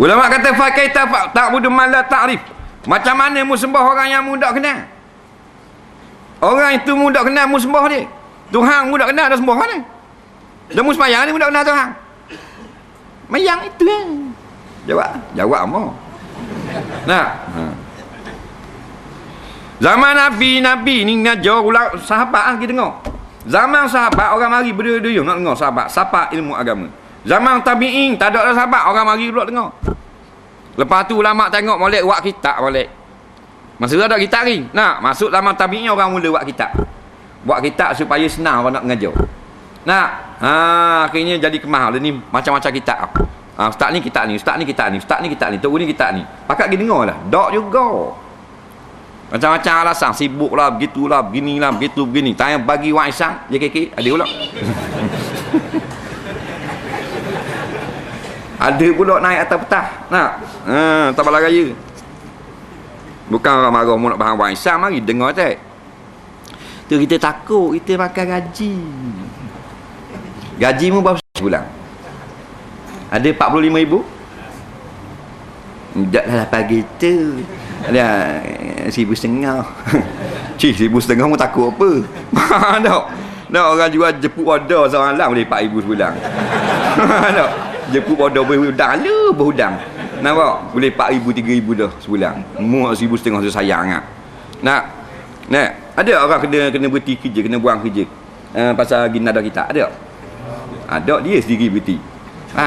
Ulama kata fa kaita ta'budu man la ta'rif. Macam mana mu sembah orang yang mu tak kenal? Orang itu mu tak kenal, mu sembah dia. Tuhan mu tak kenal, dah sembah mana? Dah mu sembahyang ni mu tak kenal Tuhan. Mayang itu kan. Jawab apa? Nah. Zaman Nabi ni ngajar ulang sahabat kita dengar. Zaman sahabat orang mari berduyun nak dengar sahabat, siapa ilmu agama. Zaman tabi'in tak ada sahabat, orang mari pula dengar. Lepas tu ulama tengok molek buat kitab molek. Masa ada kitab ni. Nak masuk zaman tabi'in orang mula buat kitab. Buat kitab supaya senang orang nak mengajar. Nak akhirnya jadi kemah ni macam-macam kitab. Ustaz ni kitab ni, ustaz ni kitab ni, ustaz ni kitab ni, tok ni kitab ni. Pakat pergi dengar lah. Dok juga. Macam-macam alasan, sibuk lah, begitulah, beginilah, begitu, begini. Tanya bagi waisan, JKK, ada pula. Ada pula naik atas petah. Nak? Tabala raya. Bukan orang marah mu nak faham waisan, mari dengar tak. Tu kita takut, kita makan gaji. Gaji mu berapa sebulan? Ada 45,000? Tak lah pagi tu. Ada 1,500. Cik, 1,500 mu takut apa? Tak. Tak orang jual jeput order semalam boleh 4,000 sebulan. Tak. Jeput order berhudang lu, berhudang. Nampak? Boleh 4,000, 3,000 dah sebulan. Mu 1,500 tu sayang ah. Nak. Ada orang kena berhenti kerja, kena buang kerja. Pasal ginada kita ada. Ada dia sendiri berhenti. Ha.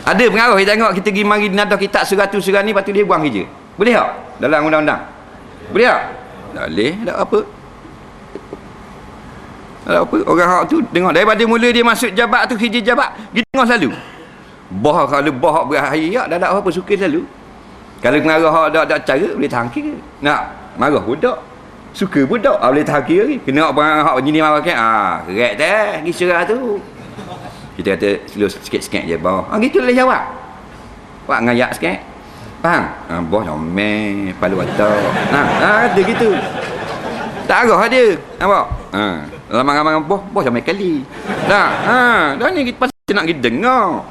Ada pengaruh kita tengok kita pergi mari nada kitab surah tu surah ni lepas tu dia buang kerja. Boleh tak? Dalam undang-undang. Boleh tak? Tak boleh. Tak apa. Tak apa. Orang hak tu tengok daripada mula dia masuk jabat tu kerja jabat, kita tengok selalu. Kalau hak berakhir dah tak apa suka selalu. Kalau pengaruh hak tak cara boleh tahan kira. Nak marah budak. Suka budak boleh tahan kira lagi. Kena orang hak begini marah kan. Keret dah pergi surah tu. Kita kata slow sikit-sikit je bawah. Gitu boleh jawab. Buat ngayak sikit. Faham? Bos comel, palu watak. Kata gitu. Tak arah dia. Nampak? Lama-lama bos comel kali. Dah ni kita pasal nak kita dengar.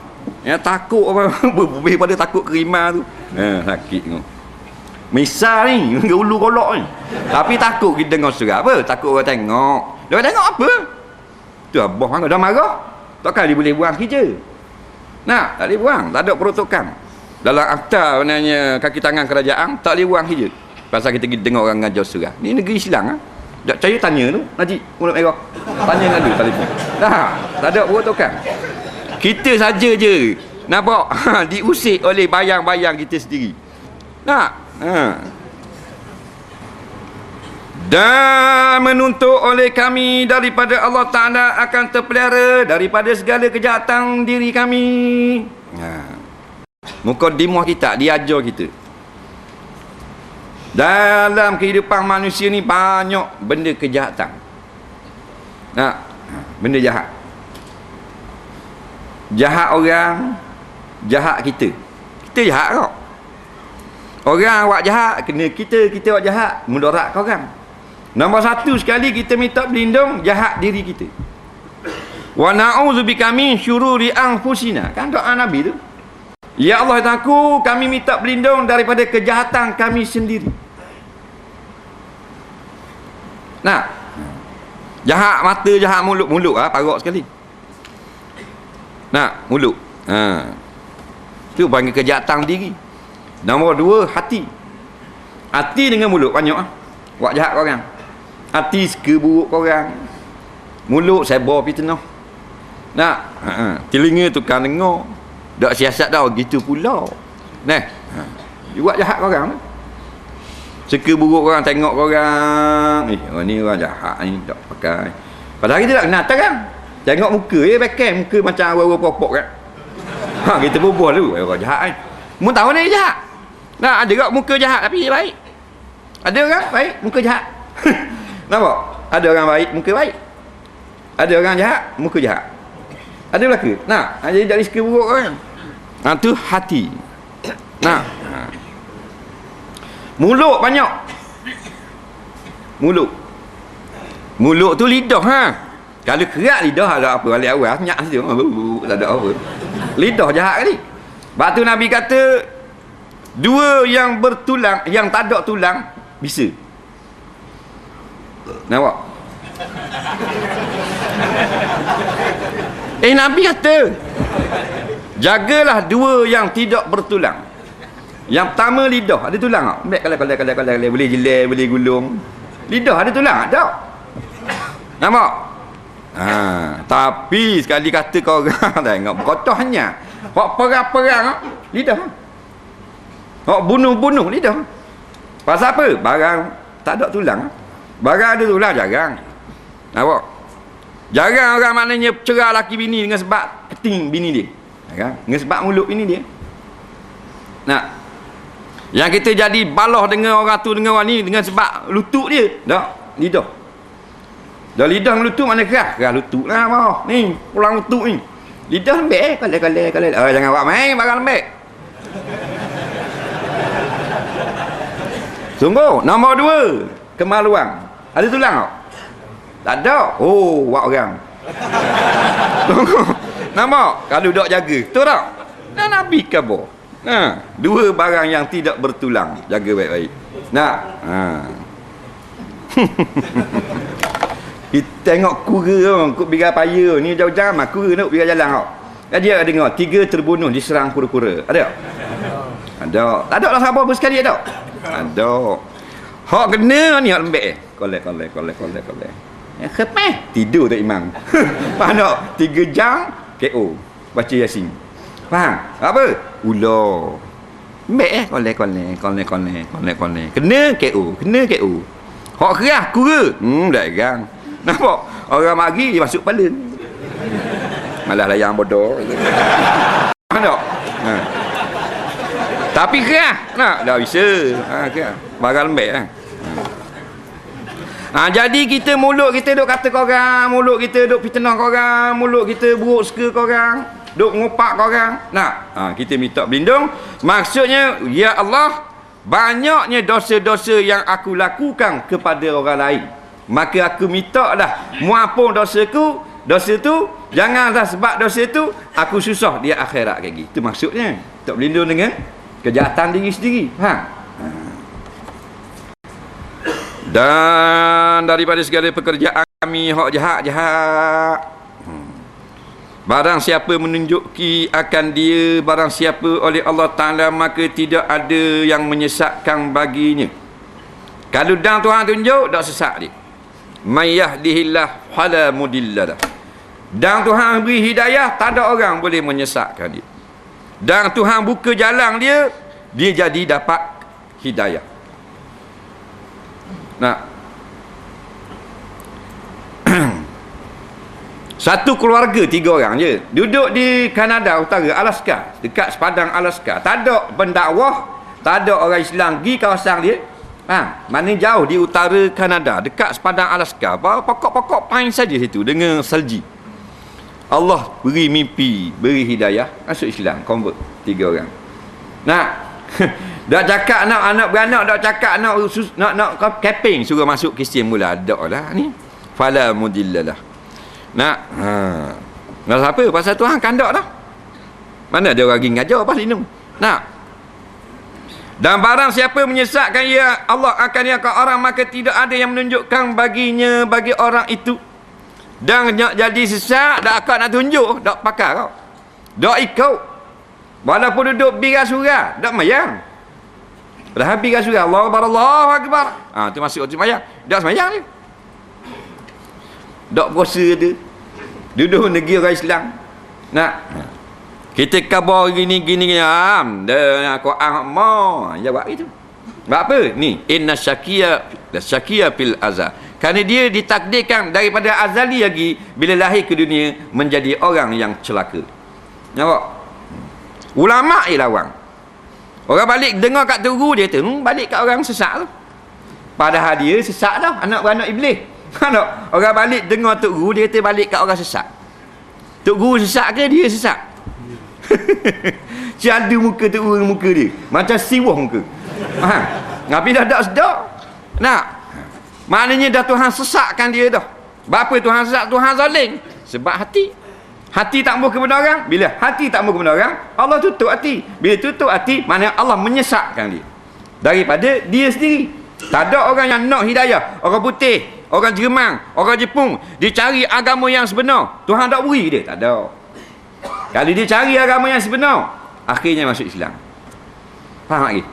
Yang takut apa lebih pada takut kerima tu. Sakit tu. Misal ni, ulu kolok ni. Tapi takut kita dengar surah apa? Takut orang tengok. Dia tengok apa? Tu bos dah marah. Takkan dia boleh buang kerja. Tak boleh buang. Tak ada peruntukan. Dalam akta sebenarnya kaki tangan kerajaan, tak boleh buang kerja. Pasal kita dengar orang ngajar surah. Ni negeri Islam. Tak percaya tanya tu. Najib, mulut merah. Tanya dengan dia telefon. Tak ada peruntukan. Kita saja je. Nampak? Diusik oleh bayang-bayang kita sendiri. Dan menuntut oleh kami daripada Allah Ta'ala akan terpelihara daripada segala kejahatan diri kami. Mukadimah kita diajar kita dalam kehidupan manusia ni banyak benda kejahatan. Benda jahat. Jahat orang, jahat kita. Kita jahat kau. Orang buat jahat, kena kita buat jahat, mudarat kau orang. Nombor satu sekali kita minta berlindung jahat diri kita. Wa na'udzubika min syururi anfusina. Kan doa Nabi tu. Ya Allah aku kami minta berlindung daripada kejahatan kami sendiri. Jahat mata, jahat mulut parok sekali. Mulut. Tu panggil kejahatan diri. Nombor dua hati. Hati dengan mulut banyak buat jahat kau orang. Hati suka buruk korang. Mulut seba fitnah. Telinga tukang dengar. Tak siasat dah gitu pula. Dia buat jahat korang. Suka buruk korang, tengok korang. Orang ni orang jahat ni tak pakai. Padahal kita tak kenal kan. Tengok muka pakai muka macam awal-awal popok kan. Kita berbual dulu orang jahat kan. Mu tahu ni jahat. Ada tak muka jahat tapi baik. Ada orang baik muka jahat. Nampak? Ada orang baik, muka baik. Ada orang jahat, muka jahat. Ada belaka? Jadi dari suka buruk kan? Tu hati. Mulut banyak. Mulut tu lidah Kalau kerak lidah ada apa? Balik awal senyak situ. Tak ada apa. Lidah jahat kali. Sebab tu Nabi kata dua yang bertulang, yang tak ada tulang bisa. Nampak? Nabi kata jagalah dua yang tidak bertulang. Yang pertama lidah, ada tulang tak? Ambil kalau boleh jelai, boleh gulung. Lidah ada tulang tak? Nampak? Tapi sekali kata kau orang tengok berkotohnya. Hak perang-perang lidah. Hak bunuh-bunuh lidah. Pasal apa? Barang tak ada tulang. Barang ada tulang jarang. Nampak? Jarang orang maknanya cerah laki bini dengan sebab keting bini dia. Jarang. Dengan sebab mulut bini dia. Yang kita jadi balah dengan orang tu dengan orang ni dengan sebab lutut dia. Tak, lidah. Dah lidah dengan lutut mana keras? Keras lutut lah bawah. Ni, pulang lutut ni. Lidah lembek, kalai. Jangan buat main barang lembek. Sungguh. Nombor dua, kemaluan. Ada tulang tak? Tak ada. Buat orang. Nampak? Kalau dok jaga, betul tak? Nah, Nabi khabar. Dua barang yang tidak bertulang, jaga baik-baik. Nak? Kita tengok kura kut biar paya ni jauh-jauh kura nak biar jalan kau. Dia dengar 3 terbunuh diserang kura-kura. Ada? Ada. Tak ada lah sabar pun sekali ada. Ada. Hak kena ni hak lembek. Kolek. Kepeh tidur tak imam. Faham tak? 3 jam KO baca Yasin. Faham? Apa? Ular. Lembek kolek. Kena KO. Hak kerah kura. Dah gang. Nampak? Orang mari dia masuk kepala. Malah layang bodoh. Faham tak? Tapi kerah. Nak dah bisa. Kerah. Barang lembek jadi kita mulut kita duk kata korang, mulut kita duk fitnah korang, mulut kita buruk suka korang, duk ngopak korang. Kita minta berlindung. Maksudnya, ya Allah, banyaknya dosa-dosa yang aku lakukan kepada orang lain. Maka aku minta dah muapun dosa tu, janganlah sebab dosa tu aku susah di akhirat kayak gitu. Maksudnya, tak berlindung dengan kejahatan diri sendiri. Dan daripada segala pekerjaan kami hak jahat. Barang siapa menunjuki akan dia, barang siapa oleh Allah Ta'ala, maka tidak ada yang menyesatkan baginya. Kalau dan Tuhan tunjuk, tak sesat dia. May yahdihillah fala mudilla lah. Dan Tuhan beri hidayah, tak ada orang boleh menyesatkan dia. Dan Tuhan buka jalan dia jadi dapat hidayah. Satu keluarga 3 orang je duduk di Kanada Utara, Alaska, dekat sepadang Alaska. Tak ada pendakwah, tak ada orang Islam pergi kawasan dia. Mana jauh di utara Kanada, dekat sepadang Alaska. Pokok-pokok pine saja situ dengan salji. Allah beri mimpi, beri hidayah, masuk Islam, convert 3 orang. Dak cakap nak anak beranak, dak cakap nak camping, suruh masuk Kristian mula. Dak lah ni. Fala mudillalah. Nak apa? Pasal Tuhan kandak dah. Mana ada orang pergi ngajar pasal minum. Dan barang siapa menyesatkan ya Allah akan iakan orang, maka tidak ada yang menunjukkan baginya bagi orang itu. Dan jadi sesat, dak akak nak tunjuk, dak pakar kau. Dak ikut. Walaupun duduk biras surah, dak mayang. Dah habis kan surah Allahu Akbar. Tu masuk waktu sembahyang. Dak sembahyang dia. Dak puasa dia. Duduk negeri orang Islam. Kita khabar gini. Dah Quran mau jawab itu. Sebab apa? Ni inna syakiya fil azal. Kerana dia ditakdirkan daripada azali lagi bila lahir ke dunia menjadi orang yang celaka. Nampak? Ulama ialah orang. Orang balik dengar kat tok guru dia tu, balik kat orang sesat tu. Padahal dia sesat dah, anak beranak iblis. Orang balik dengar tok guru dia kata balik kat orang sesat. Tok guru sesat ke dia sesat? Ciadu muka tok guru muka dia. Macam siwah muka. Tapi dah tak sedar. Maknanya dah Tuhan sesatkan dia dah. Berapa Tuhan sesat? Tuhan zalim. Sebab hati. Hati tak mau kepada orang. Bila hati tak mau kepada orang, Allah tutup hati. Bila tutup hati, maknanya Allah menyesatkan dia daripada dia sendiri. Tak ada orang yang nak hidayah. Orang putih, orang Jerman, orang Jepun, dia cari agama yang sebenar, Tuhan tak beri dia. Tak ada. Kalau dia cari agama yang sebenar, akhirnya masuk Islam. Faham lagi?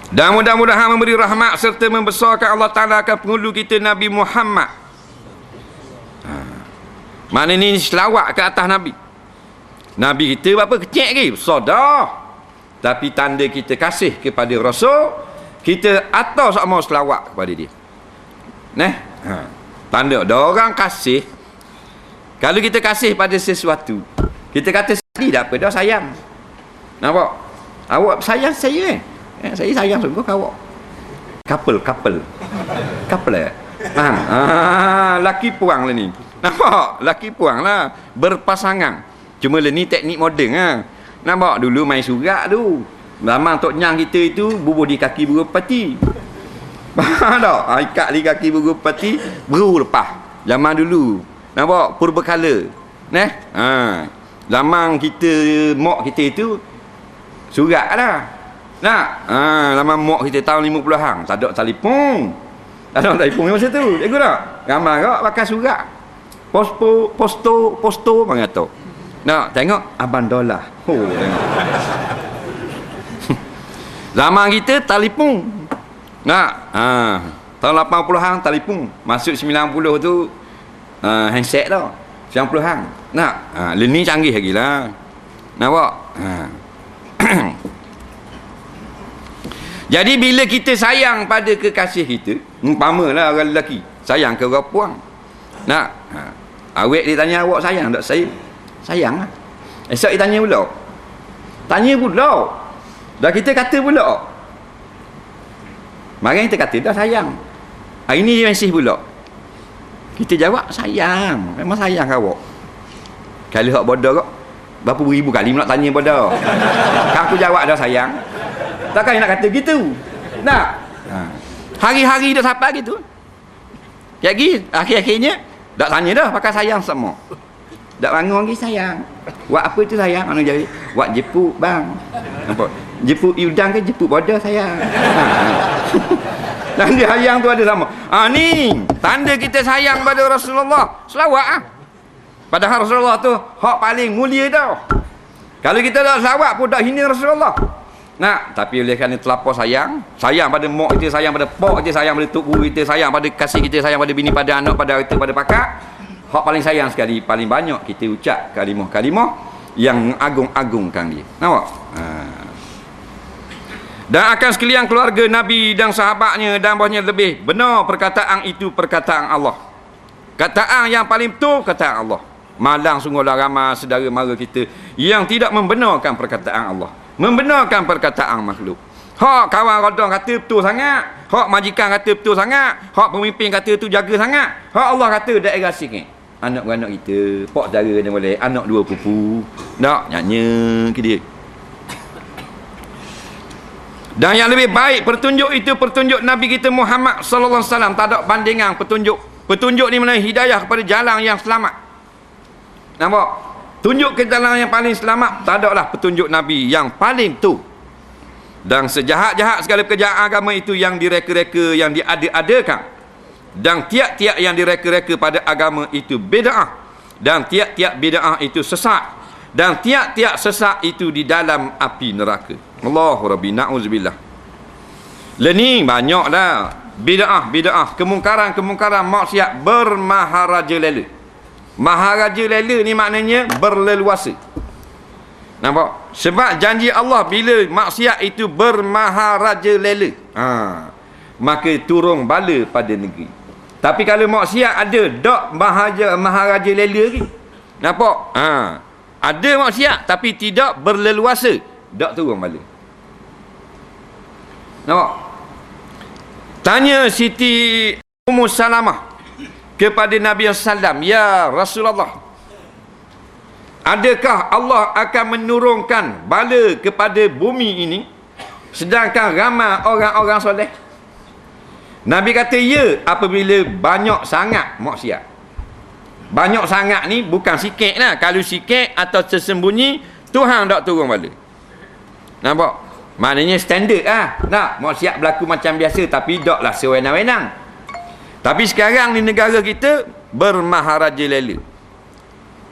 Dan mudah-mudahan memberi rahmat serta membesarkan Allah Ta'ala akan penghulu kita Nabi Muhammad. Mana ni selawat ke atas Nabi. Nabi kita berapa kecil lagi? Besar dah. Tapi tanda kita kasih kepada Rasul, kita atas sama selawat kepada dia. Tanda ada orang kasih. Kalau kita kasih pada sesuatu, kita kata sedih dah apa, dah sayang. Nampak? Awak sayang saya saya sayang sungguh awak. Couple laki puang lah ni. Nampak? Laki puang lah, berpasangan. Cuma lah ni teknik moden Nampak? Dulu main surat tu, zaman Tok Nyang kita itu bubuh di kaki burung pati. Faham tak? Ikat di kaki burung pati, beru lepas. Zaman dulu. Nampak? Purbakala. Zaman kita, mak kita itu, surat lah. Nak? Zaman mak kita tahun 50-an. Tak ada telefon. Tak ada telefon masa tu. Tengok tak? Gambar tak? Pakai surat. Posto, mana tu? Nak? Tengok? Abang Dolah. Oh, tengok. Zaman kita, telefon. Nak? Tahun 80-an, telefon. Masuk 90 tu, handset tau. 90-an. Nak? Ni canggih lagi lah. Nampak? Jadi bila kita sayang pada kekasih kita, umpamalah orang lelaki sayang ke orang puang. Nak? Awek dia tanya awak sayang tak? Saya sayang lah. Esok dia tanya pula. Tanya pula. Dah kita kata pula. Mari kita kata dah sayang. Hari ni dia mesej pula. Kita jawab sayang. Memang sayang awak. Kalau hak bodoh kok berapa ribu kali nak tanya bodoh. Kan aku jawab dah sayang. Takkan nak kata gitu. Nak? Hari-hari dah sampai gitu. Jadi akhir-akhirnya tak tanya dah pakai sayang semua. Tak bangun lagi sayang. Buat apa tu sayang? Anu jadi buat jeput bang. Nampak? Jeput udang ke jeput bodoh sayang. Tanda sayang tu ada sama. Ni tanda kita sayang pada Rasulullah. Selawat ah. Padahal Rasulullah tu hak paling mulia tau. Kalau kita tak selawat pun tak hina Rasulullah. Nak, tapi oleh kerana terlampau sayang pada mak kita, sayang pada pak kita, sayang pada tok guru kita, sayang pada kasih kita, sayang pada bini, pada anak, pada harta, pada pakak, hak paling sayang sekali, paling banyak kita ucap kalimah-kalimah yang agung-agungkan dia. Nampak? Dan akan sekalian keluarga Nabi dan sahabatnya dan bahnya lebih benar perkataan itu perkataan Allah. Kataan yang paling betul kataan Allah. Malang sungguhlah ramai saudara mara kita yang tidak membenarkan perkataan Allah, membenarkan perkataan makhluk. Hak kawan rodong kata betul sangat, hak majikan kata betul sangat, hak pemimpin kata tu jaga sangat, hak Allah kata daerah sikit. Anak-anak kita, pak saudara dia boleh, anak dua pupu, nak nyanyi ke dia. Dan yang lebih baik petunjuk itu petunjuk Nabi kita Muhammad sallallahu alaihi wasallam, tak ada bandingan petunjuk. Petunjuk ni mana hidayah kepada jalan yang selamat. Nampak? Tunjuk ke jalan yang paling selamat, tak ada lah petunjuk Nabi yang paling tu. Dan sejahat-jahat segala pekerjaan agama itu yang direka-reka, yang diada-adakan. Dan tiap-tiap yang direka-reka pada agama itu bid'ah. Dan tiap-tiap bid'ah itu sesat. Dan tiap-tiap sesat itu di dalam api neraka. Allahu Rabbi, na'udzubillah. Lening banyak dah. Bid'ah, kemungkaran, maksiat bermaharaja lela. Maharaja lela ni maknanya berleluasa. Nampak? Sebab janji Allah bila maksiat itu bermaharaja lela, maka turun bala pada negeri. Tapi kalau maksiat ada dak maharaja lela lagi. Nampak? Ada maksiat tapi tidak berleluasa, dak turun bala. Nampak? Tanya Siti Ummu Salamah kepada Nabi SAW, ya Rasulullah, adakah Allah akan menurunkan bala kepada bumi ini sedangkan ramai orang-orang soleh? Nabi kata ya, apabila banyak sangat maksiat. Banyak sangat ni bukan sikit lah. Kalau sikit atau tersembunyi, Tuhan tak turun bala. Nampak? Maknanya standard lah. Nak maksiat berlaku macam biasa, tapi tak lah sewenang-wenang. Tapi sekarang di negara kita bermaharaja lela.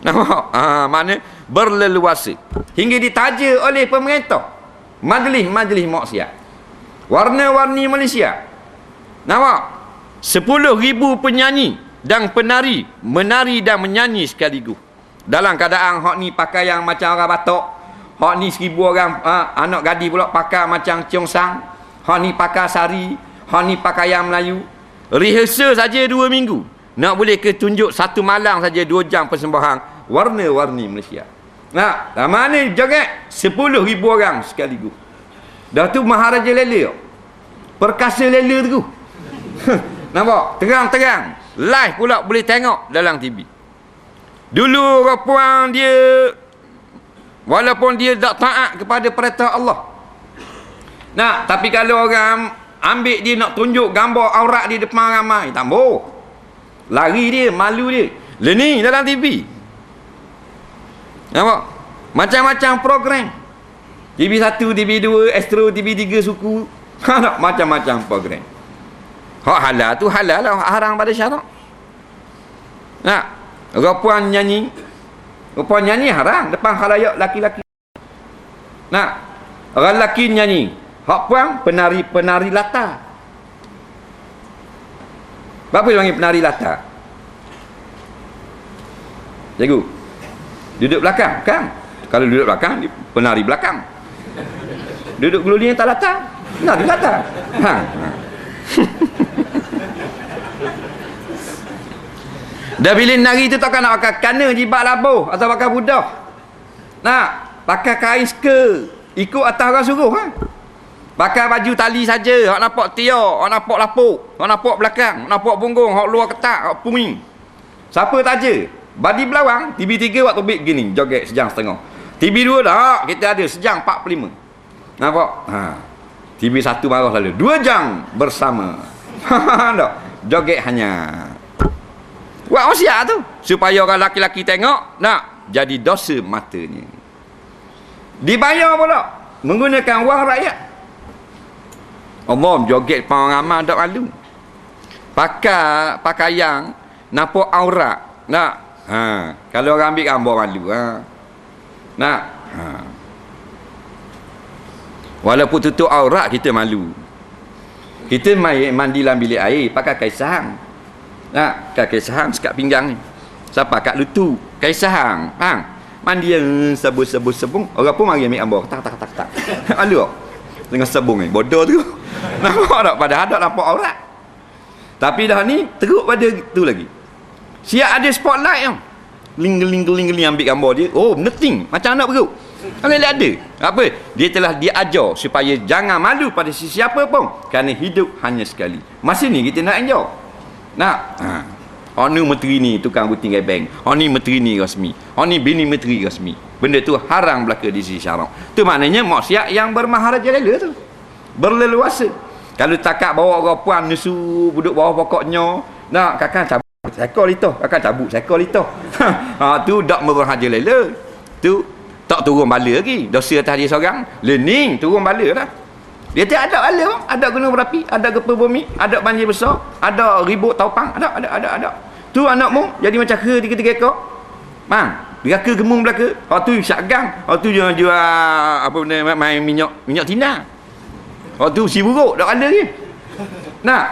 Nampak? Mana berleluasa. Hingga ditaja oleh pemerintah majlis-majlis maksiat. Warna-warni Malaysia. Nampak? 10,000 penyanyi dan penari menari dan menyanyi sekaligus. Dalam keadaan hak ni pakai yang macam orang Batok, hak ni 1,000 orang anak gadi pula pakai macam Cheongsang, hak ni pakai sari, hak ni pakai yang Melayu. Rehearsal saja 2 minggu. Nak boleh ke tunjuk satu malam saja 2 jam persembahan warna-warni Malaysia. Nah, dah mana joget 10,000 orang sekaligus. Dah tu maharaja lela. Perkasa lela tu. Nampak? Terang-terang. Live pula boleh tengok dalam TV. Dulu orang puan dia, walaupun dia tak taat kepada perintah Allah. Nah, tapi kalau orang ambil dia nak tunjuk gambar aurat di depan ramai, tak boleh. Lari dia, malu dia. Ni dalam TV. Nampak? Macam-macam program. TV1, TV2, Astro, TV3 suku. Macam-macam program. Hak halal tu halal lah, haram pada syarak. Nah, rupuan nyanyi haram depan khalayak laki-laki. Nah, orang lelaki nyanyi, hak puan penari latar. Apa dia panggil penari latar? Cikgu, duduk belakang kan? Kalau duduk belakang, penari belakang. Duduk geluling tak latar, penari latar. Dah bila nari tu takkan nak pakai kana jibat labuh atau pakai budah. Nak pakai kain skirt ikut atas orang suruh Pakai baju tali saja, hak nampak tiar, hak nampak lapuk, hak nampak belakang, hak nampak punggung, hak luar ketak, hak punging. Siapa taja? Badi belawang, TV3 waktu big gini, joget sejam setengah. TV2 dah, kita ada sejam 45. Nampak? TV1 marah selalu 2 jam bersama. Tak? Joget hanya. Buat wasiat tu supaya orang laki-laki tengok, nak jadi dosa matanya. Dibayar pula menggunakan wang rakyat. Allah joget depan orang ramai tak malu. Pakai pakaian nampak aurat. Nak? Kalau orang ambil gambar malu. Nak? Walaupun tutup aurat kita malu. Kita mandi dalam bilik air pakai kain sahang. Nak? Kain sahang sekat pinggang ni. Siapa kat lutu? Kain sahang. Mandi yang sabun-sabun. Orang pun mari ambil gambar. Tak. Malu tak? Dengan sabun ni. Bodoh tu. Nampak tak? Padahal tak nampak aurat. Tapi dah ni teruk pada tu lagi. Siap ada spotlight tau. Ling-ling ambil gambar dia. Oh, meneting. Macam anak perut. Kalau dia ada. Apa? Dia telah diajar supaya jangan malu pada sesiapa pun. Kerana hidup hanya sekali. Masa ni kita nak enjoy. Nak? Ni menteri ni tukang gunting bank. Ni menteri ni rasmi. Ni bini menteri rasmi. Benda tu haram belaka di sisi syarak. Tu maknanya maksiat yang bermaharaja lela tu. Berleluasa. Kalau takak bawa orang puan nesu duduk bawah pokoknya, nak kakak cabut sekor litah, kakak cabut sekor litah. Tu dak bermaharaja lela. Tu tak turun bala lagi. Dosa atas dia seorang, learning turun bala dah. Dia tak ada bala, ada gunung berapi, ada gempa bumi, ada banjir besar, ada ribut taupang, ada. Tu anakmu jadi macam ke 3 ekor. Neraka gemung belaka. Tu syakgang. Tu jual apa benda main minyak tina. Tu si buruk dak ada je. Nak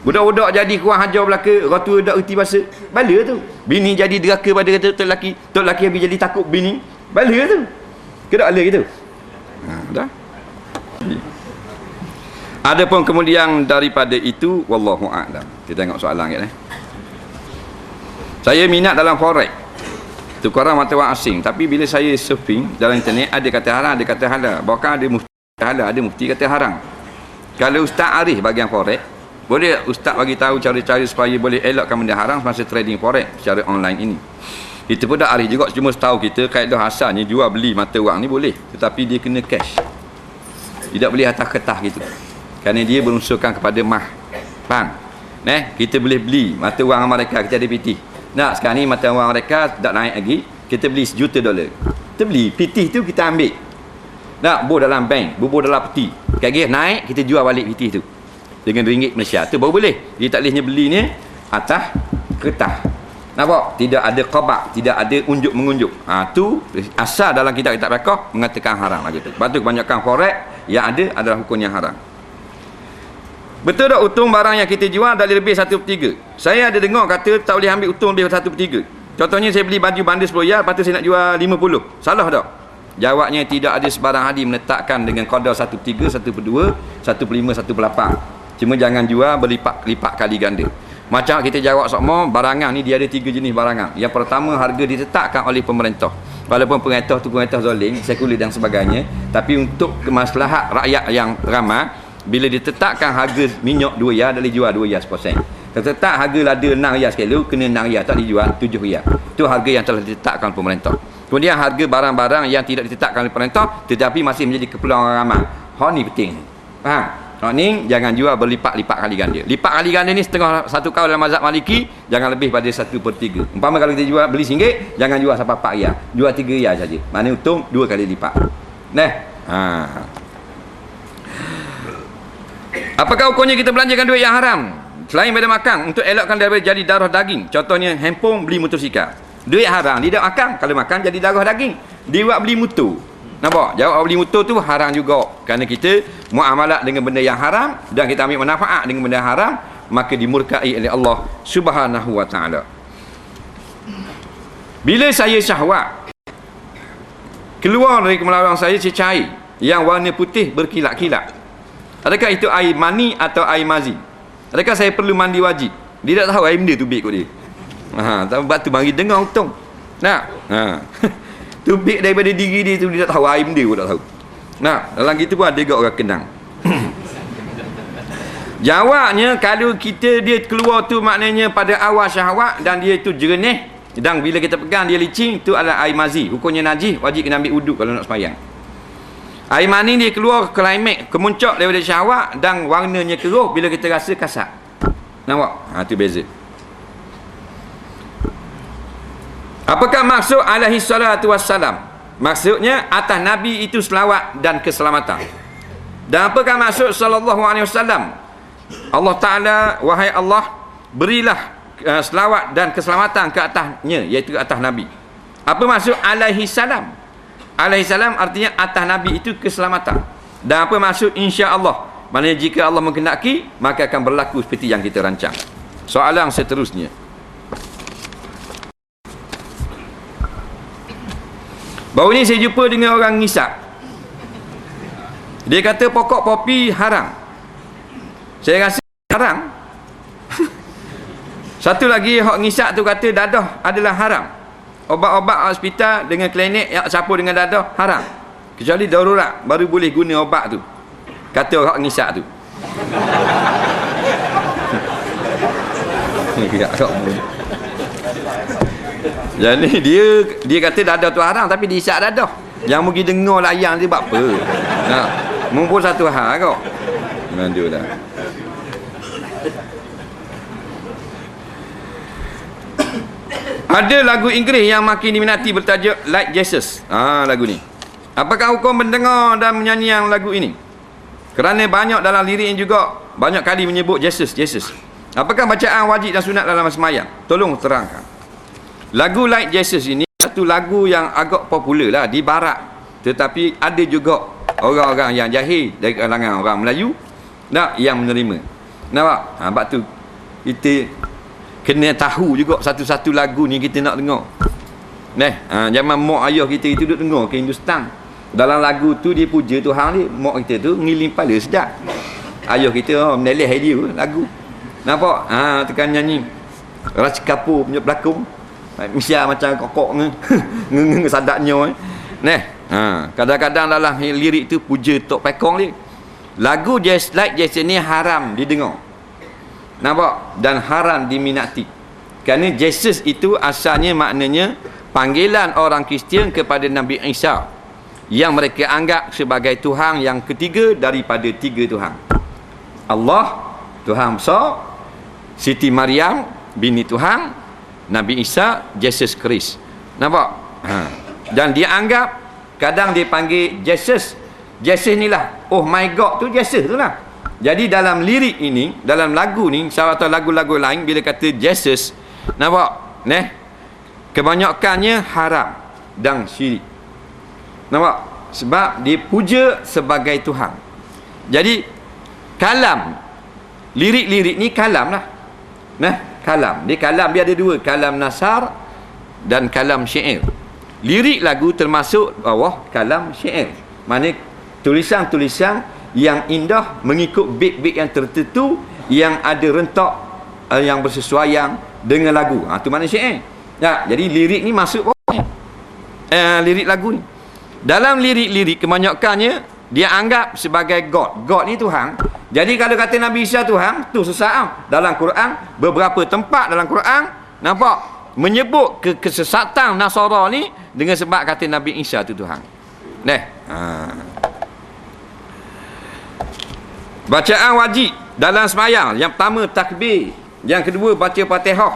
budak-budak jadi kurang hajar belaka, orang tu dak erti bahasa. Bala tu. Bini jadi deraka pada tok lelaki habis jadi takut bini. Bala tu. Ke dak ada gitu. Dah. Adapun kemudian daripada itu wallahu a'lam. Kita tengok soalan kan. Saya minat dalam forex. Tukaran mata wang asing, tapi bila saya surfing dalam internet ada kata haram, ada kata halal. Bahkan ada mufti kata halal, ada mufti kata haram. Kalau ustaz arif bahagian forex, boleh ustaz bagi tahu cara-cara supaya boleh elakkan benda haram semasa trading forex secara online ini. Kita pun dah arif juga, cuma tahu kita kaedah asalnya jual beli mata wang ni boleh, tetapi dia kena cash. Tidak boleh atas kertas gitu. Kerana dia berunsurkan kepada mah. Faham? Kita boleh beli mata wang mereka, kita ada PT. Nak sekarang ni mata wang mereka tak naik lagi, kita beli $1 juta. Kita beli PT tu kita ambil. Nak bor dalam bank, bor dalam peti. Kaya naik kita jual balik PT tu. Dengan ringgit Malaysia. Tu baru boleh. Dia tak bolehnya beli ni atas kertas. Nampak? Tidak ada qabak, tidak ada unjuk-mengunjuk. Tu asal dalam kitab-kitab fiqh mengatakan haram lagi tu. Sebab tu kebanyakan forex yang ada adalah hukum yang haram. Betul tak untung barang yang kita jual dah lebih 1/3? Saya ada dengar kata tak boleh ambil untung lebih 1/3. Contohnya saya beli baju bandar 10 riyal, lepas tu saya nak jual 50. Salah tak? Jawabnya tidak ada sebarang hadis menetapkan dengan qadar 1/3, 1/2, 1/5, 1/8. Cuma jangan jual berlipat kali ganda. Macam kita jawab semua, barangan ni dia ada 3 jenis barangan. Yang pertama, harga ditetapkan oleh pemerintah. Walaupun pemerintah tu pemerintah zalim, sekular dan sebagainya, tapi untuk kemaslahat rakyat yang ramai, bila ditetapkan harga minyak 2 riyal, dah dijual 2 riyal 10%. Tertetap harga lada 6 riyal sekilo, kena 6 riyal, tak dijual 7 riyal. Itu harga yang telah ditetapkan pemerintah. Kemudian harga barang-barang yang tidak ditetapkan oleh pemerintah tetapi masih menjadi keperluan orang ramai. Hal ni penting. Faham? Ni jangan jual berlipat-lipat kali ganda. Lipat kali ganda ni setengah satu kaul dalam mazhab Maliki, jangan lebih pada 1/3. Umpama kalau kita jual beli RM1, jangan jual sampai 4 riyal. Jual 3 riyal saja. Mana untung 2 kali lipat. Apakah hukumnya kita belanjakan duit yang haram selain pada makan untuk elakkan daripada jadi darah daging? Contohnya handphone, beli motosikal. Duit haram, dia tak makan. Kalau makan jadi darah daging. Dia buat beli motor. Nampak? Jawab beli motor tu haram juga. Kerana kita muamalat dengan benda yang haram dan kita ambil manfaat dengan benda yang haram, maka dimurkai oleh Allah Subhanahu wa taala. Bila saya syahwat, keluar dari kemaluan saya cair yang warna putih berkilat-kilat. Adakah itu air mani atau air mazi? Adakah saya perlu mandi wajib? Dia tak tahu air benda tu baik kot dia. Sebab tu mari dengar untung. Tubik daripada diri dia tu, dia tak tahu air benda pun tak tahu. Dalam gitu pun ada juga orang kenang. Jawabnya, kalau dia keluar tu maknanya pada awal syahwat dan dia tu jernih, dan bila kita pegang dia licin, tu adalah air mazi. Hukumnya najis, wajib kena ambil wuduk kalau nak sembahyang. Air mani dia keluar klimaks, kemuncak daripada syahwat dan warnanya keruh bila kita rasa kasar. Nampak? Tu beza. Apakah maksud alaihi salatu wassalam? Maksudnya atas Nabi itu selawat dan keselamatan. Dan apakah maksud sallallahu alaihi wasallam? Allah Ta'ala, wahai Allah, berilah selawat dan keselamatan ke atasnya, iaitu atas Nabi. Apa maksud alaihi salam? Alaihi salam artinya atas Nabi itu keselamatan. Dan apa maksud insya-Allah? Maknanya jika Allah menghendaki, maka akan berlaku seperti yang kita rancang. Soalan seterusnya. Baru ni saya jumpa dengan orang ngisap. Dia kata pokok popi haram. Saya rasa haram. Satu lagi hak ngisap tu kata dadah adalah haram. Obat-obat hospital dengan klinik yang campur dengan dadah haram. Kecuali darurat baru boleh guna obat tu. Kata hak ngisap tu. Jadi dia kata dadah tu haram tapi dia isap dadah. Yang pergi dengar layang dia buat apa? Mumpul satu hal kau. Mandulah. Ada lagu Inggeris yang makin diminati bertajuk Like Jesus. Lagu ni. Apakah hukum mendengar dan menyanyi yang lagu ini? Kerana banyak dalam liriknya juga banyak kali menyebut Jesus. Apakah bacaan wajib dan sunat dalam sembahyang? Tolong terangkan. Lagu Like Jesus ini satu lagu yang agak popular lah di barat. Tetapi ada juga orang-orang yang jahil dari kalangan orang Melayu yang menerima. Nampak? Sebab tu kita kena tahu juga satu-satu lagu ni kita nak dengar. Zaman mak ayah kita itu duduk dengar ke Hindustan. Dalam lagu tu dia puja Tuhan dia. Mak kita tu ngiling pala sedap. Ayah kita meneleh dia lagu. Nampak? Tekan nyanyi Raj Kapoor punya pelakon. Mesti macam kokok nge sadaknya. Kadang-kadang dalam lirik tu puja Tok Pekong dia. Lagu Just Like Jesus ni haram didengar. Nampak? Dan haram diminati. Kerana Jesus itu asalnya maknanya panggilan orang Kristian kepada Nabi Isa yang mereka anggap sebagai Tuhan yang ketiga daripada 3 Tuhan. Allah, Tuhan besar, Siti Maryam, bini Tuhan, Nabi Isa, Jesus Christ. Nampak? Dan dia anggap kadang dia panggil Jesus ni lah, oh my God tu Jesus tu lah. Jadi dalam lirik ini, dalam lagu ni, atau lagu-lagu lain bila kata Jesus, nampak? Kebanyakannya haram dan syirik. Nampak? Sebab dia puja sebagai Tuhan. Jadi kalam, lirik-lirik ni kalam lah. Kalam. Dia ada 2, kalam nasar dan kalam syair. Lirik lagu termasuk bawah kalam syair. Maksudnya tulisan-tulisan yang indah mengikut bait-bait yang tertentu yang ada rentak yang bersesuaian dengan lagu. Tu makna syair. Jadi lirik ni masuk bawah lirik lagu ni. Dalam lirik-lirik kebanyakannya dia anggap sebagai God. God ni Tuhan. Jadi kalau kata Nabi Isa Tuhan, tu sesat. Dalam Quran, beberapa tempat dalam Quran, nampak? Menyebut kesesatan Nasara ni dengan sebab kata Nabi Isa tu Tuhan. Bacaan wajib dalam sembahyang, yang pertama takbir, yang kedua baca Fatihah,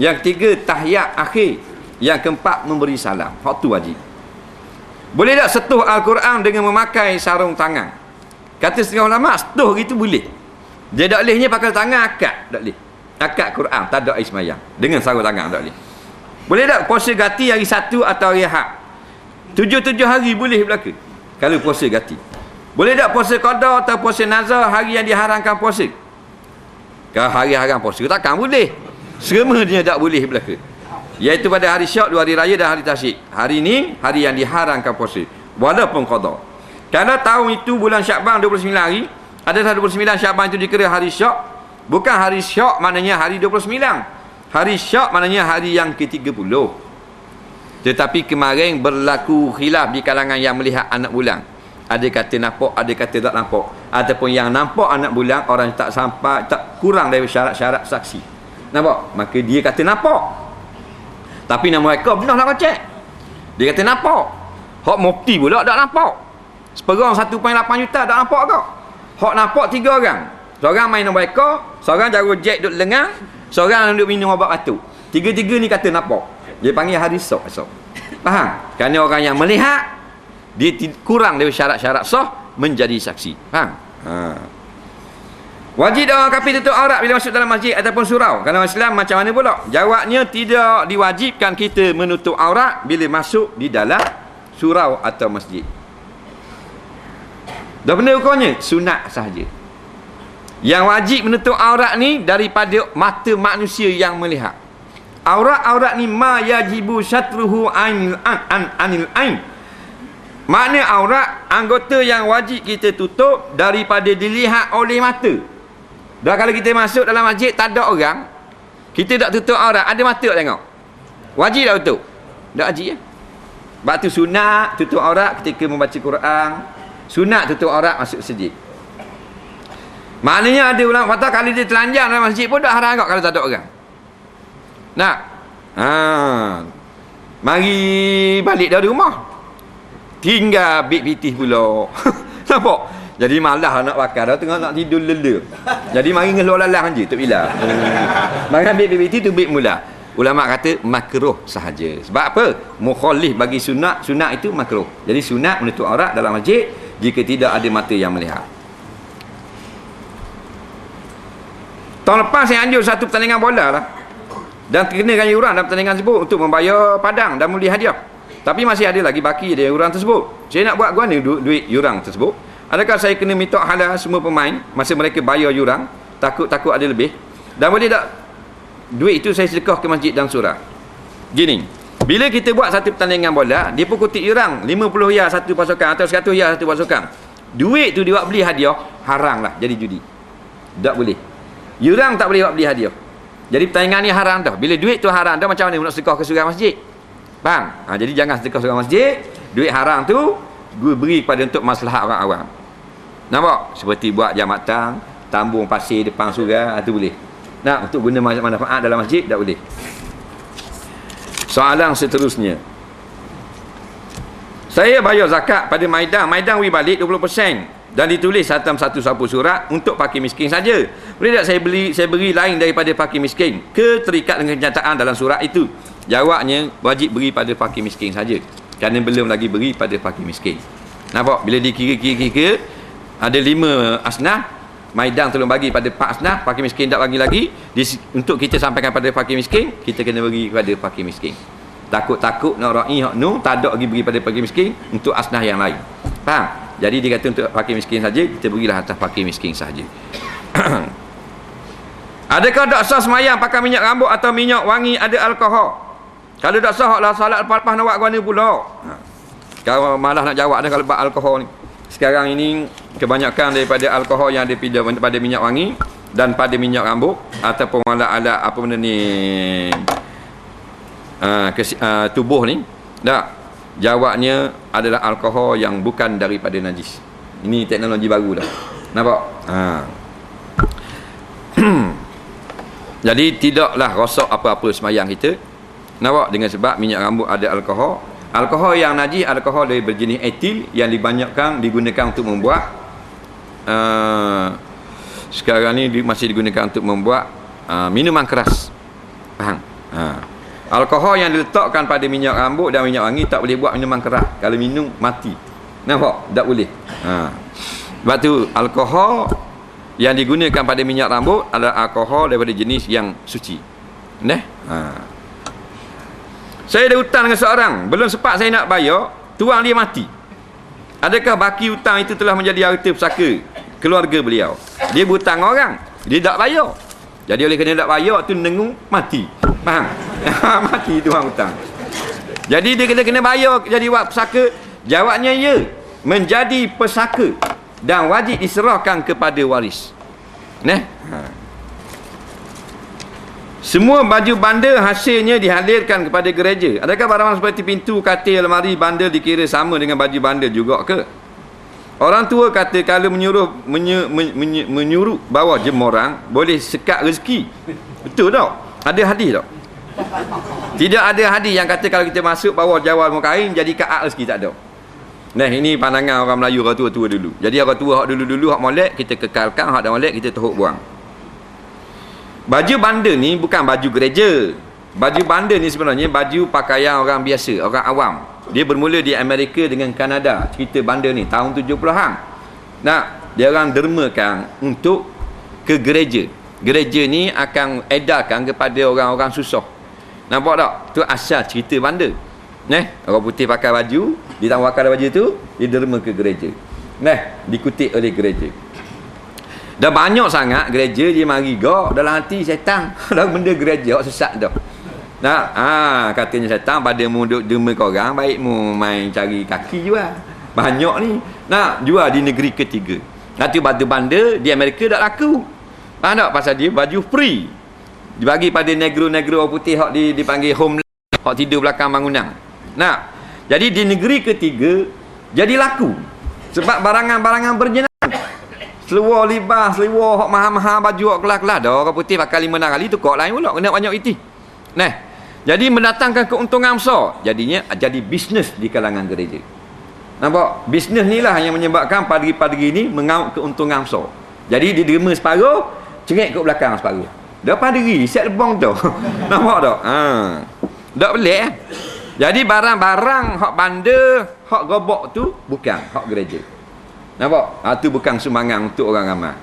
yang ketiga tahiyat akhir, yang keempat memberi salam. Hak tu wajib. Boleh tak setuh Al-Quran dengan memakai sarung tangan? Kata setengah ulama, setuh gitu boleh. Dia tak bolehnya pakai tangan akad, tak boleh. Akad Quran tak ada air sembahyang dengan sarung tangan, tak boleh. Boleh tak puasa gati hari Sabtu atau hari Ahad? 7 hari boleh berlaku kalau puasa gati. Boleh tak puasa qada atau puasa nazar hari yang diharamkan puasa? Kalau hari haram puasa takkan boleh. Semua dia tak boleh berlaku. Iaitu pada hari Syak, 2 hari raya dan hari Tasyrik. Hari ini hari yang diharamkan puasa walaupun qada. Kalau tahun itu bulan Syakban 29 hari, ada 29 Syakban itu dikira hari Syak. Bukan hari Syak maknanya hari 29. Hari Syak maknanya hari yang ke-30. Tetapi kemarin berlaku khilaf di kalangan yang melihat anak bulan. Ada kata nampak, ada kata tak nampak. Ataupun yang nampak anak bulan, orang tak sampai, tak kurang dari syarat-syarat saksi. Nampak? Maka dia kata nampak. Tapi nama mereka benar nak cek. Dia kata nampak. Hak mufti pula tak nampak. Seperang 1.8 juta tak nampak kau. Hak nampak 3 orang. Seorang main nombor ekor, seorang jaga jet duduk lengang, seorang duduk minum obat batuk. Tiga-tiga ni kata nampak. Dia panggil hari sok esok. Faham? Kerana orang yang melihat, dia kurang dari syarat-syarat sah menjadi saksi. Faham? Wajib orang kafir tutup aurat bila masuk dalam masjid ataupun surau. Kalau Islam macam mana pula? Jawabnya tidak diwajibkan kita menutup aurat bila masuk di dalam surau atau masjid. Dah benda hukumnya sunat sahaja. Yang wajib menutup aurat ni daripada mata manusia yang melihat. Aurat-aurat ni ma yajibu syatruhu anil ain. Makna aurat anggota yang wajib kita tutup daripada dilihat oleh mata. Dah kalau kita masuk dalam masjid tak ada orang, kita tak tutup aurat, ada mata tak tengok? Wajib tak tutup? Tak wajib ya. Sebab tu sunat tutup aurat ketika membaca Quran. Sunat tutup aurat masuk masjid. Maknanya ada ulama kata kalau dia telanjang dalam masjid pun tak haram kalau tak ada orang. Nak? Mari balik dari rumah. Tinggal bik pitih pula. Nampak? Jadi malah nak bakar dah tengah nak tidur lela. Jadi mari ngeluar lalang je tak bila. Mari ambil bik pitih tu bik mula. Ulama kata makruh sahaja. Sebab apa? Mukhalif bagi sunat, sunat itu makruh. Jadi sunat menutup aurat dalam masjid jika tidak ada mata yang melihat. Tahun lepas saya anjur satu pertandingan bola lah. Dan kenakan yuran dalam pertandingan tersebut untuk membayar padang dan membeli hadiah. Tapi masih ada lagi baki dari yuran tersebut. Saya nak buat guana duit yuran tersebut. Adakah saya kena minta halal semua pemain masa mereka bayar yuran? Takut ada lebih. Dan boleh tak duit itu saya sedekah ke masjid dan surau? Gini, bila kita buat satu pertandingan bola, dia pun kutip yuran 50 riyal satu pasukan atau 100 riyal satu pasukan. Duit tu dia buat beli hadiah, haram lah jadi judi. Tak boleh. Yuran tak boleh buat beli hadiah. Jadi pertandingan ni haram dah. Bila duit tu haram dah, macam mana nak sedekah ke surau masjid? Faham? Jadi jangan sedekah surau masjid. Duit haram tu gue beri kepada untuk maslahat orang awam. Nampak? Seperti buat jambatan, tambung pasir depan surau, itu boleh. Nak untuk guna manfaat dalam masjid tak boleh. Soalan seterusnya. Saya bayar zakat pada Maidan we balik 20%. Dan ditulis dalam satu sapu surat untuk fakir miskin saja. Boleh tak saya beri lain daripada fakir miskin ke terikat dengan kenyataan dalam surat itu? Jawabnya wajib beri pada fakir miskin saja. Kerana belum lagi beri pada fakir miskin. Nampak? Bila dikira-kira ada 5 asnaf, Maidan tolong bagi pada 4 asnaf, fakir miskin tak bagi lagi. Untuk kita sampaikan pada fakir miskin, kita kena beri kepada fakir miskin. Takut-takut nak ra'i hak nu tak ada lagi beri pada fakir miskin untuk asnaf yang lain. Faham? Jadi dia kata untuk fakir miskin saja, kita berilah atas fakir miskin saja. Adakah tak sah semayang pakai minyak rambut atau minyak wangi ada alkohol? Kalau tak sah, lah salat lepas-lepas nak buat guana pula. Kalau malah nak jawab dah kalau buat alkohol ni. Sekarang ini kebanyakan daripada alkohol yang ada pada minyak wangi dan pada minyak rambut ataupun alat-alat apa benda ni tubuh ni. Tak. Jawabnya adalah alkohol yang bukan daripada najis. Ini teknologi baru dah. Nampak? Jadi tidaklah rosak apa-apa semayang kita. Nampak? Dengan sebab minyak rambut ada alkohol. Alkohol yang najis, alkohol dari berjenis etil yang dibanyakkan digunakan untuk membuat sekarang ni masih digunakan untuk membuat minuman keras. Faham? Alkohol yang diletakkan pada minyak rambut dan minyak wangi tak boleh buat minuman keras. Kalau minum mati. Nampak? Tak boleh. Sebab tu alkohol yang digunakan pada minyak rambut adalah alkohol daripada jenis yang suci. Saya ada hutang dengan seorang, belum sempat saya nak bayar, tuang dia mati. Adakah baki hutang itu telah menjadi harta pusaka keluarga beliau? Dia berhutang orang, dia tak bayar. Jadi oleh kerana tak bayar tu nengung mati. Faham? Mati tuang hutang. Jadi dia kena bayar jadi pusaka. Jawabnya ya, menjadi pesaka dan wajib diserahkan kepada waris. Semua baju bandar hasilnya dihalirkan kepada gereja. Adakah barang seperti pintu, katil, lemari, bandar dikira sama dengan baju bandar juga ke? Orang tua kata kalau menyuruh bawa jemuran boleh sekat rezeki. Betul tak? Ada hadis tak? Tidak ada hadis yang kata kalau kita masuk bawa jawal mukain jadi kaat rezeki, tak ada. Ini pandangan orang Melayu, orang tua-tua dulu. Jadi orang tua hak dulu-dulu hak molek kita kekalkan, hak dah molek kita teruk buang. Baju bandar ni bukan baju gereja. Baju bandar ni sebenarnya baju pakaian orang biasa, orang awam. Dia bermula di Amerika dengan Kanada. Cerita bandar ni tahun 70-an. Dia orang dermakan untuk ke gereja. Gereja ni akan edarkan kepada orang-orang susah. Nampak tak? Tu asal cerita bandar. Orang putih pakai baju, dia tak pakai baju tu, dia derma ke gereja. Dikutip oleh gereja. Dah banyak sangat gereja dia mari gak dalam hati syaitan. Dalam benda gereja sesat dah. Katanya syaitan pada mu duk derma kau orang, baik mu main cari kaki jual. Banyak ni. Jual di negeri ketiga. Nanti batu bandar di Amerika tak laku. Faham tak? Pasal dia baju free. Dibagi pada negro-negro orang putih hak dipanggil homeless, hak tidur belakang bangunan. Jadi di negeri ketiga jadi laku. Sebab barangan-barangan berjenayah. Seluar libas, seluar hak mahal-mahal, baju hak kelas-kelas dah orang putih pakai 5-6 kali tukar lain pula, kena banyak iti. Jadi mendatangkan keuntungan besar. Jadinya jadi bisnes di kalangan gereja. Nampak? Bisnes ni lah yang menyebabkan padri-padri ni mengaut keuntungan besar. Jadi dia derma separuh, cengek ke belakang separuh. Dah padri, siap lebong tu. Nampak tak? Tak pelik eh? Jadi barang-barang hak bandar, hak gobok tu bukan hak gereja. Nampak? Itu bukan sumbangan untuk orang ramai.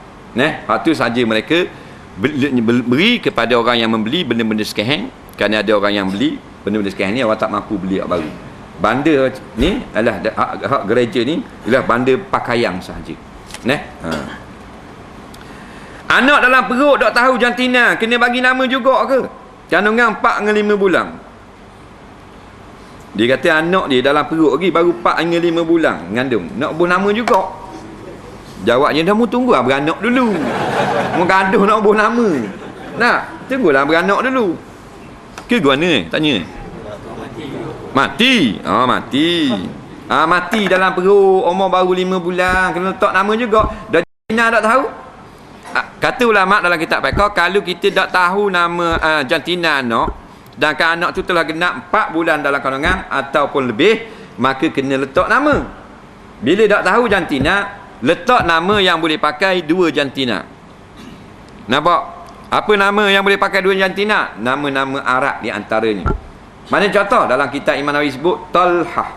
Hak tu saja mereka beri kepada orang yang membeli benda-benda sekeheng. Kerana ada orang yang beli benda-benda sekeheng ni, orang tak mampu beli hak baru. Bandar ni adalah hak gereja ni adalah bandar pakaian sahaja. Anak dalam perut tak tahu jantina kena bagi nama juga ke? Kandungan 4 dengan 5 bulan. Dia kata anak dia dalam perut lagi baru 4 dengan 5 bulan mengandung. Nak buh nama juga. Jawabnya dah mu tunggu lah beranak dulu. Mu gaduh nak buh nama. Tunggulah beranak dulu. Ke guana tanya. Mati. Mati. Mati dalam perut umur baru 5 bulan kena letak nama juga. Dah jantina tak tahu? Kata ulama dalam kitab fiqh, kalau kita tak tahu nama jantina anak dan anak tu telah genap 4 bulan dalam kandungan ataupun lebih, maka kena letak nama. Bila tak tahu jantina, letak nama yang boleh pakai 2 jantina. Nampak? Apa nama yang boleh pakai 2 jantina? Nama-nama Arab di antaranya. Mana contoh dalam kitab Imam Nawawi sebut Talhah.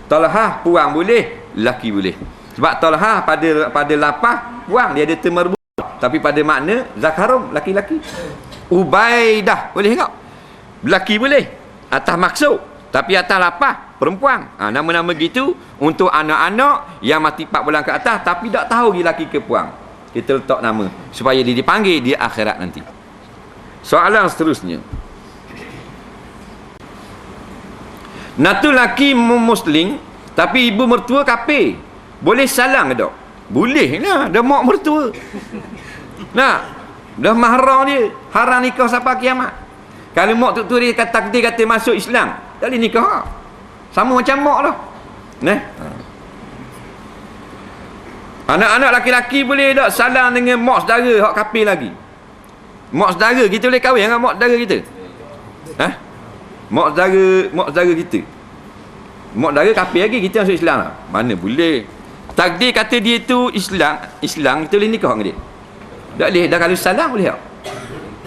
Talhah puang boleh, lelaki boleh. Sebab Talhah pada lapah puang dia ada temerbu, tapi pada makna zakarum laki-laki. Ubaidah boleh tak? Lelaki boleh. Atas maksud, tapi atas lapah perempuan. Nama-nama gitu untuk anak-anak yang mati 4 bulan ke atas tapi tak tahu lagi laki ke puang. Kita letak nama supaya dia dipanggil di akhirat nanti. Soalan seterusnya. Natu laki muslim tapi ibu mertua kafir. Boleh salam ke tak? Boleh lah, dah mak mertua. Dah mahram dia. Haram nikah sampai kiamat. Kalau mak tu dia kata masuk Islam, tak boleh nikah. Sama macam mak lah. Anak-anak laki-laki boleh tak salam dengan mak saudara hak kafir lagi? Mak saudara kita boleh kahwin dengan mak saudara kita? Mak saudara kita. Mak saudara kafir lagi kita masuk Islam lah. Mana boleh. Takdir kata dia tu Islam, kita boleh nikah dengan dia. Tak boleh dah, kalau salam boleh tak?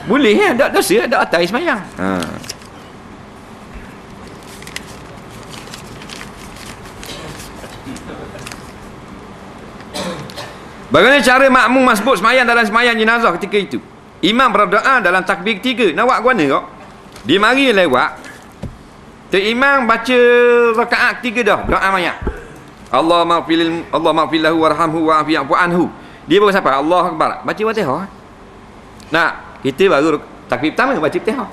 Boleh ya, tak dosa, tak atas semayang. Bagaimana cara makmum masbuk semayang dalam semayang jenazah ketika itu? Imam berdoa dalam takbir ketiga. Nak buat ke mana kau? Dia mari lewat. Imam baca rakaat ketiga dah, doa mayat. Allah maghfir lahu warhamhu wa'afu anhu. Dia baru siapa? Allah Akbar. Baca Fatihah. Nah, kita baru takbir pertama baca Fatihah.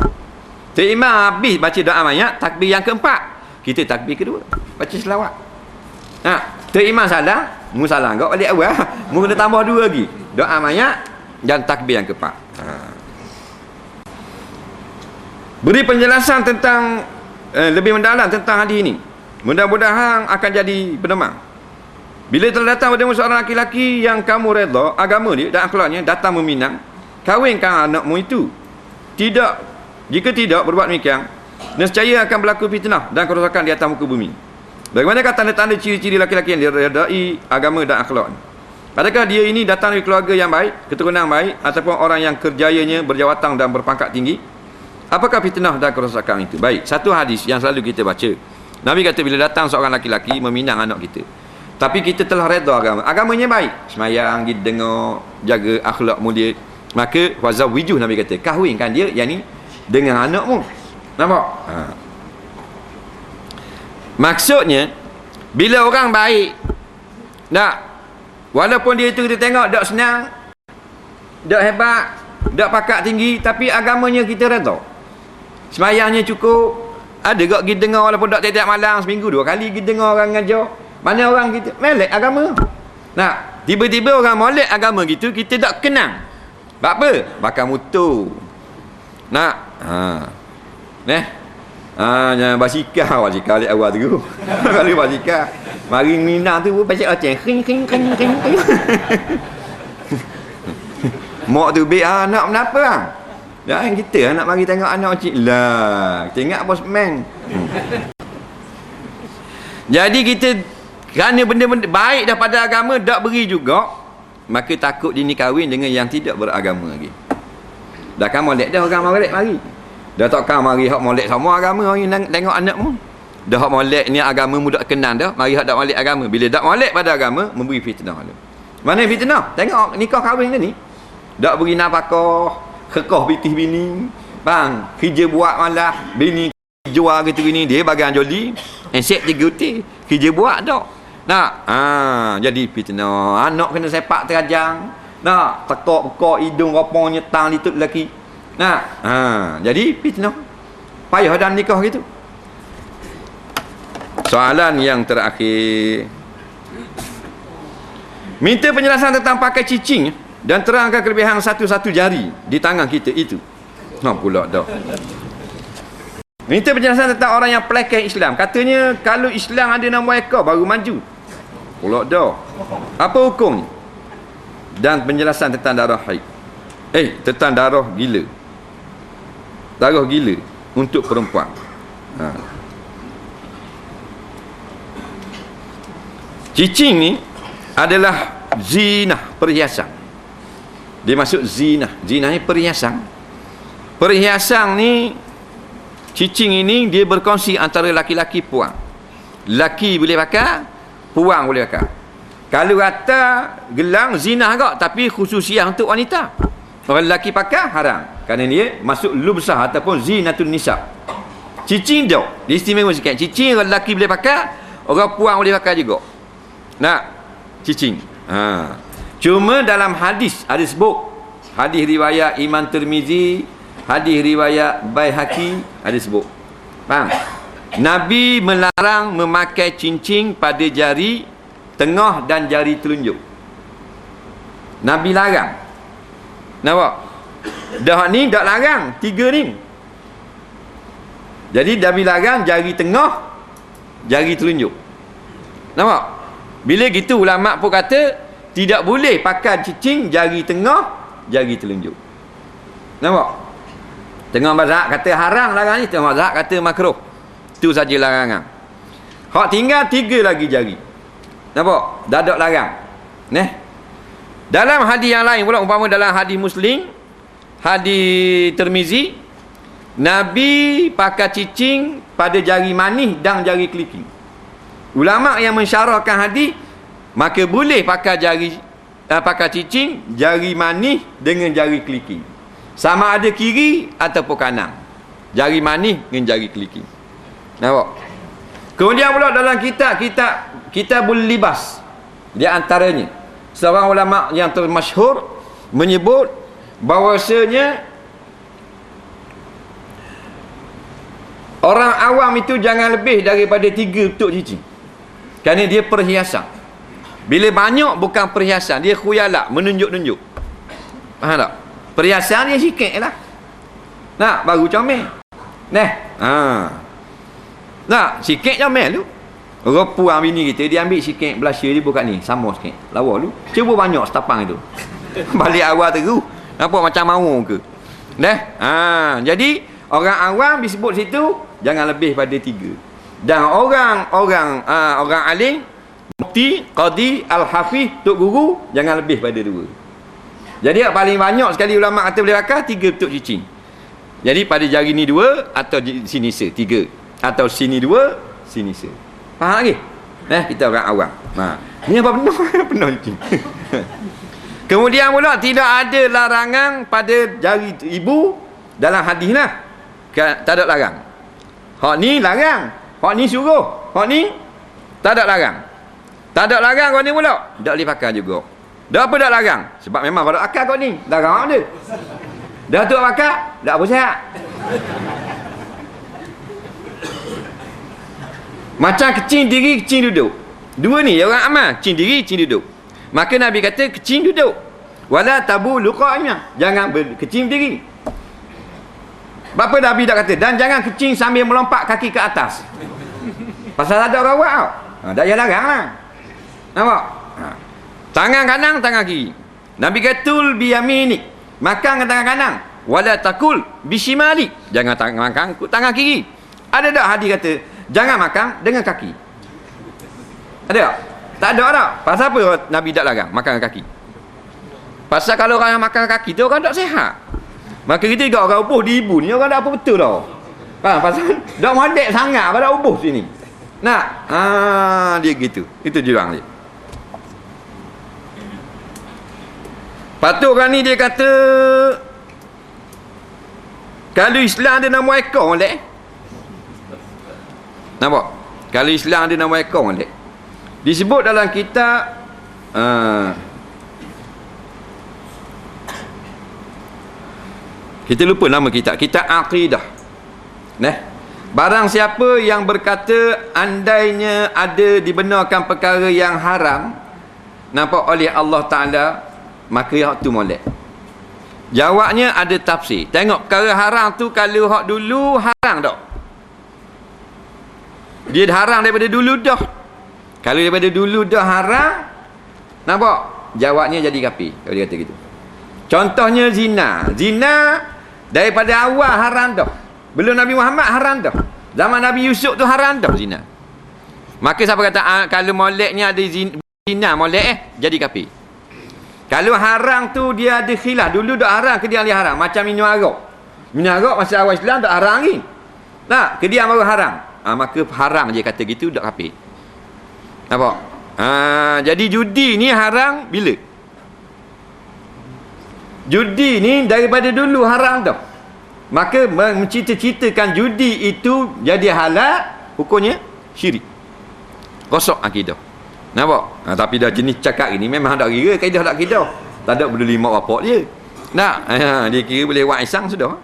Imam habis baca doa mayat, takbir yang keempat. Kita takbir kedua, baca selawat. Nah, imam salah, mu salah kau balik awal. Mu kena tambah dua lagi. Doa mayat dan takbir yang keempat. Beri penjelasan tentang lebih mendalam tentang hadis ini. Mudah-mudahan akan jadi penemang. Bila telah datang padamu seorang laki-laki yang kamu redha agama dia dan akhlaknya, datang meminang, kawinkan anakmu itu. Jika tidak berbuat demikian, nescaya akan berlaku fitnah dan kerosakan di atas muka bumi. Bagaimanakah tanda-tanda ciri-ciri laki-laki yang diredai agama dan akhlak? Adakah dia ini datang dari keluarga yang baik, keturunan baik, ataupun orang yang kerjayanya berjawatan dan berpangkat tinggi? Apakah fitnah dan kerosakan itu? Baik, satu hadis yang selalu kita baca. Nabi kata bila datang seorang laki-laki meminang anak kita, tapi kita telah redha agamanya baik, semayang, kita dengar, jaga akhlak mulia, maka wazawiju, Nabi kata kahwinkan dia yang ni dengan anakmu. Nampak? Maksudnya bila orang baik, tak, walaupun dia tu kita tengok tak senang, tak hebat, tak pakak tinggi, tapi agamanya kita redha, semayangnya cukup. Ada gak kita dengar walaupun tak tiap-tiap malam, seminggu 2 kali kita dengar orang ngajar. Mana orang kita melek agama. Nah, tiba-tiba orang molek agama gitu, kita tak kenang. Sebab apa? Bakar motor. Nak? Jangan basikal alik awal tu. Kalau basikal, mari minang tu pasal aceh. King. Mak tu be anak kenapa ah? Dan kita nak mari tengok anak kecil lah. Tengok bosman. Jadi kita kerana benda-benda baik daripada agama tak beri juga, maka takut dia ni kahwin dengan yang tidak beragama lagi. Dah kan molek dah orang molek mari. Dah takkan mari hak molek sama agama orang tengok anakmu. Dah hak molek ni agamamu tak kenal dah, mari hak tak molek agama. Bila tak molek pada agama, memberi fitnah tu. Mana fitnah? Tengok nikah kahwin ni. Tak beri nafkah, kekah bitih bini. Bang, kerja buat malah bini jual gitu gini, dia bagian joli. Esek 3 uti, kerja buat tak. Nak, jadi fitnah. Anak kena sepak terajang. Nak, tekak-tekak hidung rapang nyetang litut lelaki. Nak, jadi fitnah. Payah dalam nikah gitu. Soalan yang terakhir. Minta penjelasan tentang pakai cicing dan terangkan kelebihan satu-satu jari di tangan kita itu. Pula dah. Minta penjelasan tentang orang yang pelakon Islam. Katanya kalau Islam ada 6 ekor baru maju. Pula dah. Apa hukumnya? Dan penjelasan tentang darah haid. Tentang darah gila. Darah gila untuk perempuan. Cicing ni adalah zinah, perhiasan. Dia masuk zinah. Zinah ni perhiasan. Perhiasan ni, cicing ini dia berkongsi antara laki-laki puang. Laki boleh pakai, puang boleh pakai. Kalau kata gelang zinah agak, tapi khususiah untuk wanita. Orang lelaki pakai haram, kerana dia masuk lubsah ataupun zinatul nisa. Cicing dia istimewa sikit. Cicing orang lelaki boleh pakai, orang puang boleh pakai juga. Nak cicing. Cuma dalam hadis ada sebut, hadis riwayat Imam Tirmizi, hadis riwayat Baihaqi ada sebut. Faham? Nabi melarang memakai cincin pada jari tengah dan jari telunjuk. Nabi larang. Nampak? Dah ni tak larang, 3 ni. Jadi Nabi larang jari tengah, jari telunjuk. Nampak? Bila gitu ulama pun kata tidak boleh pakai cincin jari tengah, jari telunjuk. Nampak? Tengah mazhab kata haram larang ni, tengah mazhab kata makruh. Itu saja larangan. Hak tinggal 3 lagi jari. Nampak? Dah ada larang. Neh. Dalam hadis yang lain pula, umpama dalam hadis Muslim, hadis Tirmizi, Nabi pakai cicing pada jari manis dan jari kelingking. Ulama yang mensyarahkan hadis, maka boleh pakai pakai cicing jari manis dengan jari kelingking. Sama ada kiri ataupun kanan. Jari manis dengan jari kelingking. Nampak? Kemudian pula dalam kitabul libas, di antaranya seorang ulama yang termasyhur menyebut bahawasanya orang awam itu jangan lebih daripada 3 betuk cicing, kerana dia perhiasan. Bila banyak bukan perhiasan, dia khuyalak, menunjuk-nunjuk. Faham tak? Perhiasan dia sikit lah. Nak baru comel. Nah, nak sikit comel tu. Rupuan bini kita, dia ambil sikit blusher dia buka ni, sama sikit. Lawa lu. Cuba banyak setapang itu. Balik awal terus. Nampak macam mau ke? Nah, jadi orang awam disebut situ jangan lebih pada 3. Dan orang alim, mufti, qadi, al-hafiz, tok guru jangan lebih pada 2. Jadi paling banyak sekali ulama kata boleh pakai 3 betuk cicing. Jadi pada jari ni 2 atau sini 3, atau sini 2, sini 1. Faham lagi? Kita orang awam. Ni apa penuh cicing. Kemudian pula tidak ada larangan pada jari ibu dalam hadis lah. Tak ada larang. Hak ni larang, hak ni suruh, hak ni tak ada larang. Tak ada larang kau ni pula, tak boleh pakai juga. Dah apa tak larang? Sebab memang pada akal kau ni. Larang apa dia? Dah tu pakai, tak apa sihat. Macam kecing diri, kecing duduk. Dua ni orang amal, kecing diri, kecing duduk. Maka Nabi kata kecing duduk. Wala tabu luqa'nya. Jangan kecing diri. Apa Nabi dah kata? Dan jangan kecing sambil melompat kaki ke atas. Pasal ada orang buat tau. Dah yang larang lah. Nampak? Tangan kanan, tangan kiri. Nabi kata tul biyaminik. Makan dengan tangan kanan. Wala takul bishimali. Jangan makan tangan kiri. Ada tak hadis kata jangan makan dengan kaki? Ada tak? Tak ada tak? Pasal apa Nabi tak larang makan dengan kaki? Pasal kalau orang yang makan dengan kaki tu orang tak sihat. Maka kita juga orang ubuh di ibu ni orang tak apa betul tau. Faham? Pasal dah modek sangat pada ubuh sini. Nak? Dia gitu. Itu jurang dia. Patut orang ni dia kata kalau Islam ada nama ekor molek. Nampak? Kalau Islam ada nama ekor molek. Disebut dalam kitab kita lupa nama kitab Aqidah. Barang siapa yang berkata andainya ada dibenarkan perkara yang haram nampak oleh Allah Ta'ala, maka hak tu molek. Jawabnya ada tafsir. Tengok perkara haram tu kalau hak dulu haram tak? Dia haram daripada dulu dah. Kalau daripada dulu dah haram, nampak? Jawabnya jadi kafir kalau dia kata gitu. Contohnya zina. Zina daripada awal haram dah. Belum Nabi Muhammad haram dah. Zaman Nabi Yusuf tu haram dah zina. Maka siapa kata kalau moleknya ada zina molek jadi kafir. Kalau haram tu dia ada khilaf. Dulu dah haram ke dia haram. Macam minum arak. Minum arak masa awal Islam tak haram lagi. Tak, ke dia baru haram. Maka haram je kata gitu dak kafir. Nampak? Jadi judi ni haram bila? Judi ni daripada dulu haram dah. Maka mencita-citakan judi itu jadi halal, hukumnya syirik. Rosak akidah. Nampak? Tapi dah jenis cakap ini memang tak kira, kaedah tak kira. Tak ada benda lima bapak dia. Nak? Dia kira boleh buat isang sudah.